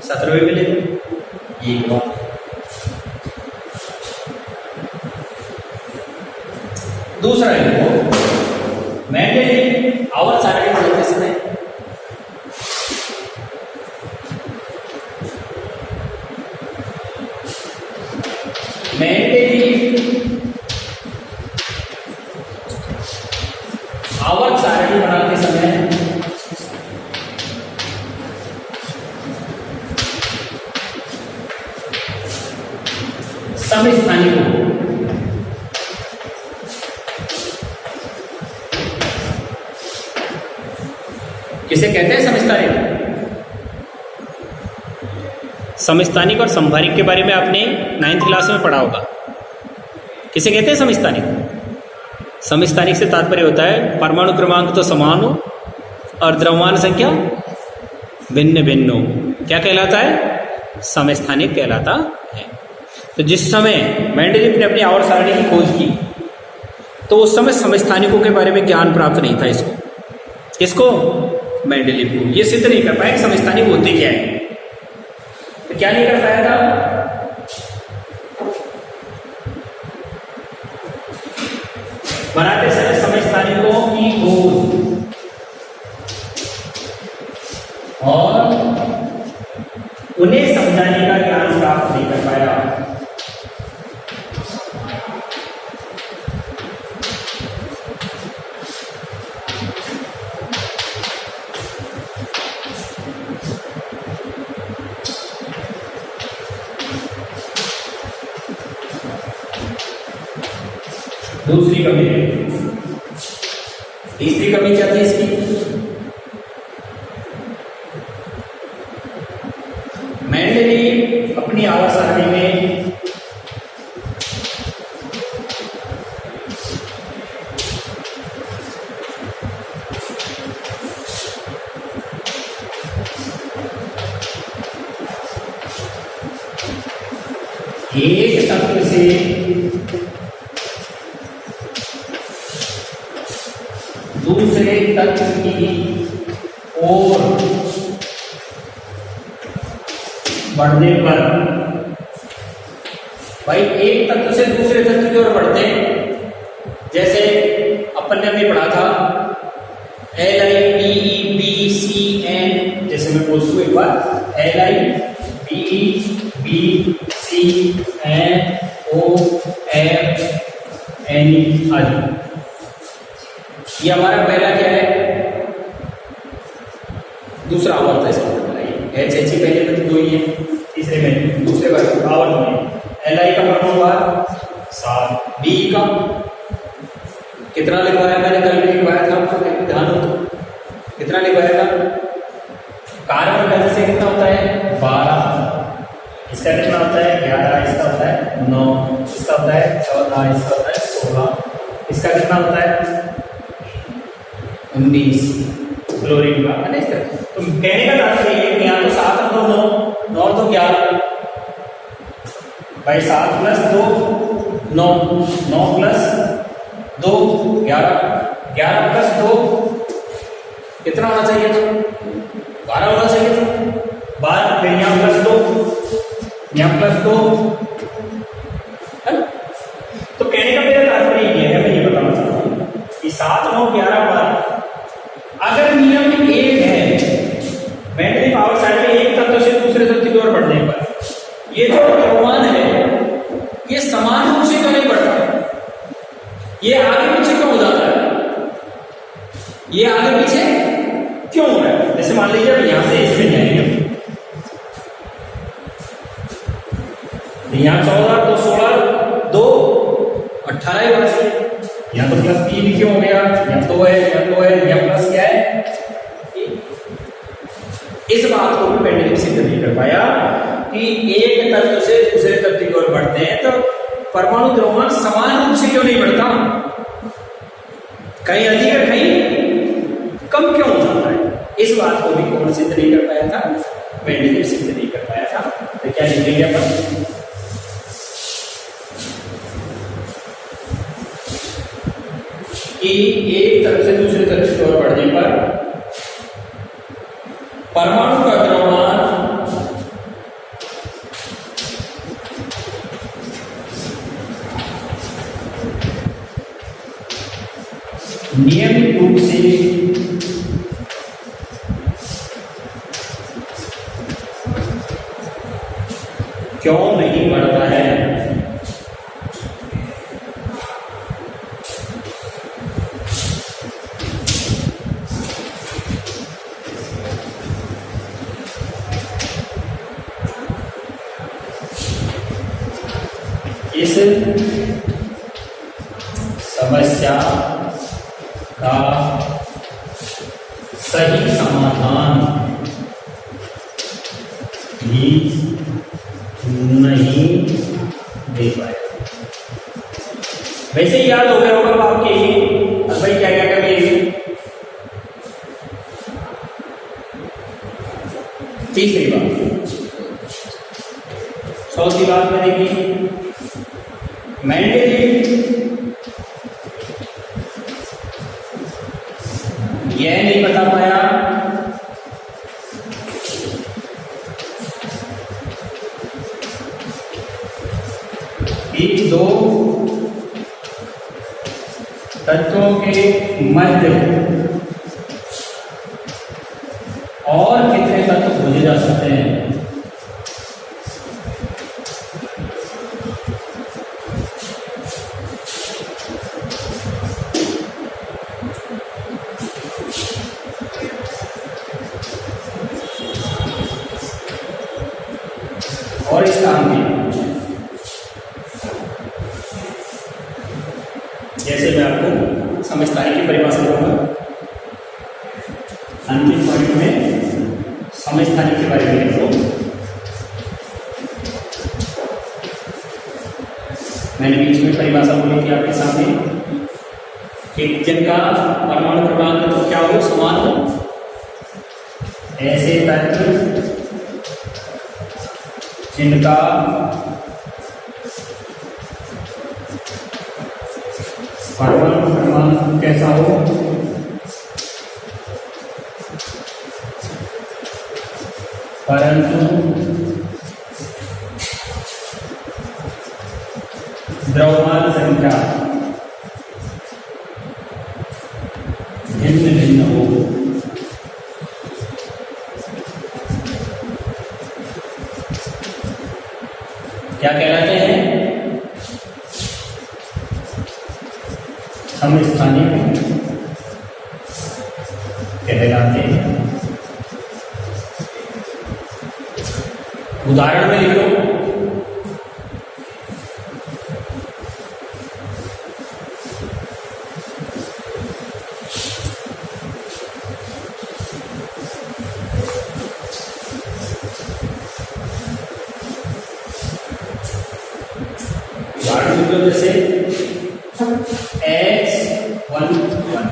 17वें में ले लूं। ये बात। दूसरा है मेंडेलिव आवर्त सारणी पढ़ते समय मेंडेलिव आवर्त सारणी बनाते समय समस्थानिकों किसे कहते हैं? समस्थानिक। समस्थानिक और संभारिक के बारे में आपने 9th क्लास में पढ़ा होगा। किसे कहते हैं समस्थानिक? समस्थानिक से तात्पर्य होता है परमाणु क्रमांक तो समान हो और द्रव्यमान संख्या भिन्न भिन्न हो। क्या कहलाता है? समस्थानिक कहलाता है। तो जिस समय मेंडलीव ने अपनी आवर्त सारणी की खोज की तो उस समय समस्थानिकों के बारे में ज्ञान प्राप्त नहीं था इसको। किसको? मेंडलीव को। ये सिद्ध नहीं कर पाया कि समस्थानिक होते क्या है। तो क्या नहीं कर पाया था? बनाते समय समस्थानिकों की खोज और उन्हें समझाने का ज्ञान प्राप्त नहीं कर पाया। दूसरी कमी है। तीसरी कमी क्या थी इसकी? मेंडलीव अपनी आवर्त सारणी में एक तत्व से दूसरे तत्व की ओर बढ़ने पर, भाई एक तत्व से दूसरे तत्व की ओर बढ़ते हैं। जैसे अपन ने अभी पढ़ा था LIPEBCN, जैसे मैं बोल दूं एक बार LIPEBCNOFNE आदि। ये हमारा पहला क्या है? दूसरा आवर्त है। इसका HH पहले में तो दो ही है, तीसरे में दूसरे बार आवर्त में LI का परमाणु भार 7, B का कितना लिखवाया? मैंने कल भी लिखवाया था, आपको ध्यान हो तो कितना लिखवाया था? कार्बन का जैसे कितना होता है? 12, इसका कितना होता है? 11, इसका होता है 9, इसका होता है 14, इसका होता है 16, इसका कितना होता है? 19 क्लोरीन का है ना। तो कहने का तात्पर्य है यहाँ तो 7 और 9, 9 तो 11, भाई 7 + 2 9, 9 + 2 11, 11 + 2 कितना होना चाहिए था? 12 होना चाहिए था। 12, फिर यहाँ +2, यहाँ +2 है। तो कहने का मेरा तात्पर्य ये है, मैं ये बताना चाहता हूँ कि 7, 9, 11, 12 अगर नियम एक है मेंडलीव आवर्त सारणी में एक तत्व से दूसरे तत्व की ओर बढ़ने पर, ये जो द्रव्यमान है ये समान रूप से क्यों नहीं बढ़ता? ये आगे पीछे क्यों हो जाता है? ये आगे पीछे क्यों हो रहा है? जैसे मान लीजिए यहां से इसमें जाएंगे, यहाँ 14, 2 16, 2 18 ही होना चाहिए। यहाँ तो +3 क्यों हो गया? यहाँ 2 है, यहाँ 2 है, यहाँ प्लस क्या है? इस बात को भी मेंडलीव सिद्ध नहीं कर पाया कि एक तत्व से दूसरे तत्व की ओर बढ़ते हैं तो परमाणु द्रव्यमान समान रूप से क्यों नहीं बढ़ता? कहीं अधिक है, कहीं कम क्यों हो जाता है? इस बात को भी कौन सिद्ध नहीं कर पाया था? मेंडलीव सिद्ध नहीं कर पाया था। तो क्या लिखेंगे अपन? कि एक तत्व से दूसरे तत्व की ओर बढ़ने पर परमाणु का द्रव्यमान नियमित रूप से क्यों नहीं बढ़ता है? इस समस्या का सही समाधान भी नहीं दे पाए। वैसे ही याद हो गया होगा आपके भाई क्या क्या करेंगे। तीसरी बात, चौथी बात में देखिए, मेंडेलीव यह नहीं बता पाया कि दो तत्वों के मध्य और कितने तत्व खोजे जा सकते हैं। और इस काम की जैसे मैं आपको समझदारी की परिभाषा दूंगा, अंतिम पॉइंट में समझदारी के बारे में लिखो। मैंने बीच में परिभाषा बोली थी आपके सामने कि जिनका परमाणु क्रमांक तो क्या हो, समान हो, ऐसे तत्व जिनका परमाणु क्रमांक कैसा हो, परंतु द्रव्यमान संख्या भिन्न भिन्न हो। क्या कहलाते हैं? समस्थानिक कहलाते हैं। उदाहरण में लिखो, जैसे H11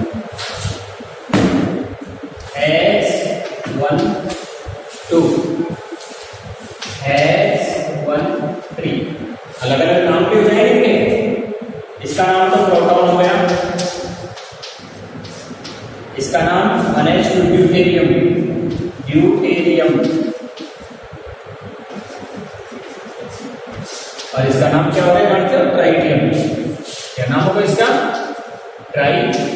H12 H13 अलग अलग नाम भी हो जाएंगे। इसका नाम तो प्रोटॉन हो गया, इसका नाम ड्यूटेरियम और इसका नाम क्या हो गया? ट्राइटियम। क्या नाम होगा इसका? ट्राइटियम।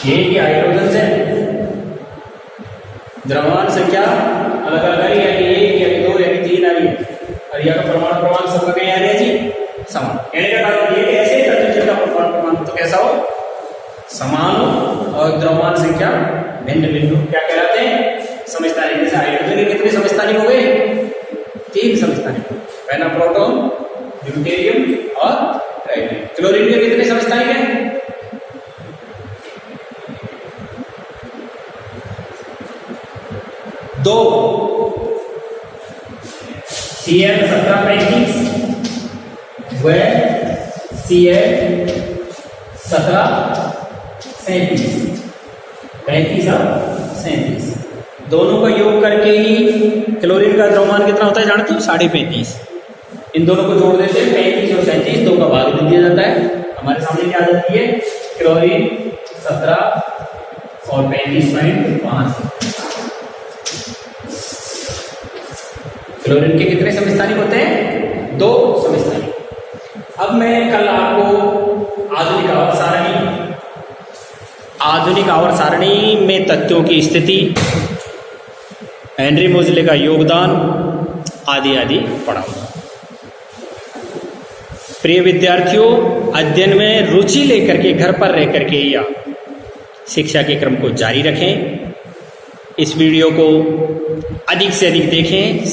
ये कि हाइड्रोजन से द्रव्यमान संख्या अलग अलग है, यानी 1 यानी 2 यानी 3 आ रही है, और यह परमाणु क्रमांक सबका कहीं आ रहा है जी समान। कहने का कारण ये ऐसे तत्व जिनका परमाणु क्रमांक तो कैसा हो, समान हो, और द्रव्यमान संख्या भिन्न भिन्न हो। क्या कहलाते हैं? समस्थानिक। जैसे हाइड्रोजन के कितने समस्थानिक हो गए? 3 समस्थानिक। पहला प्रोटॉन, ड्यूटेरियम और ट्राइटियम। क्लोरीन के कितने समस्थानिक हैं? 2। Cl1735 व Cl1737 35 और 37 दोनों का योग करके ही क्लोरीन का द्रव्यमान कितना होता है जानते हो? 35.5। इन दोनों को जोड़ देते हैं, 35 और 37 2 का भाग दे दिया जाता है। हमारे सामने क्या आ जाती है? क्लोरीन 17 और 35.5। क्लोरीन के कितने समस्थानिक होते हैं? 2 समस्थानिक। अब मैं कल आपको आधुनिक आवर्त सारणी में तत्वों की स्थिति, हेनरी मोज़ले का योगदान आदि आदि पढ़ाऊंगा। प्रिय विद्यार्थियों, अध्ययन में रुचि लेकर के घर पर रह करके या शिक्षा के क्रम को जारी रखें। इस वीडियो को अधिक से अधिक देखें।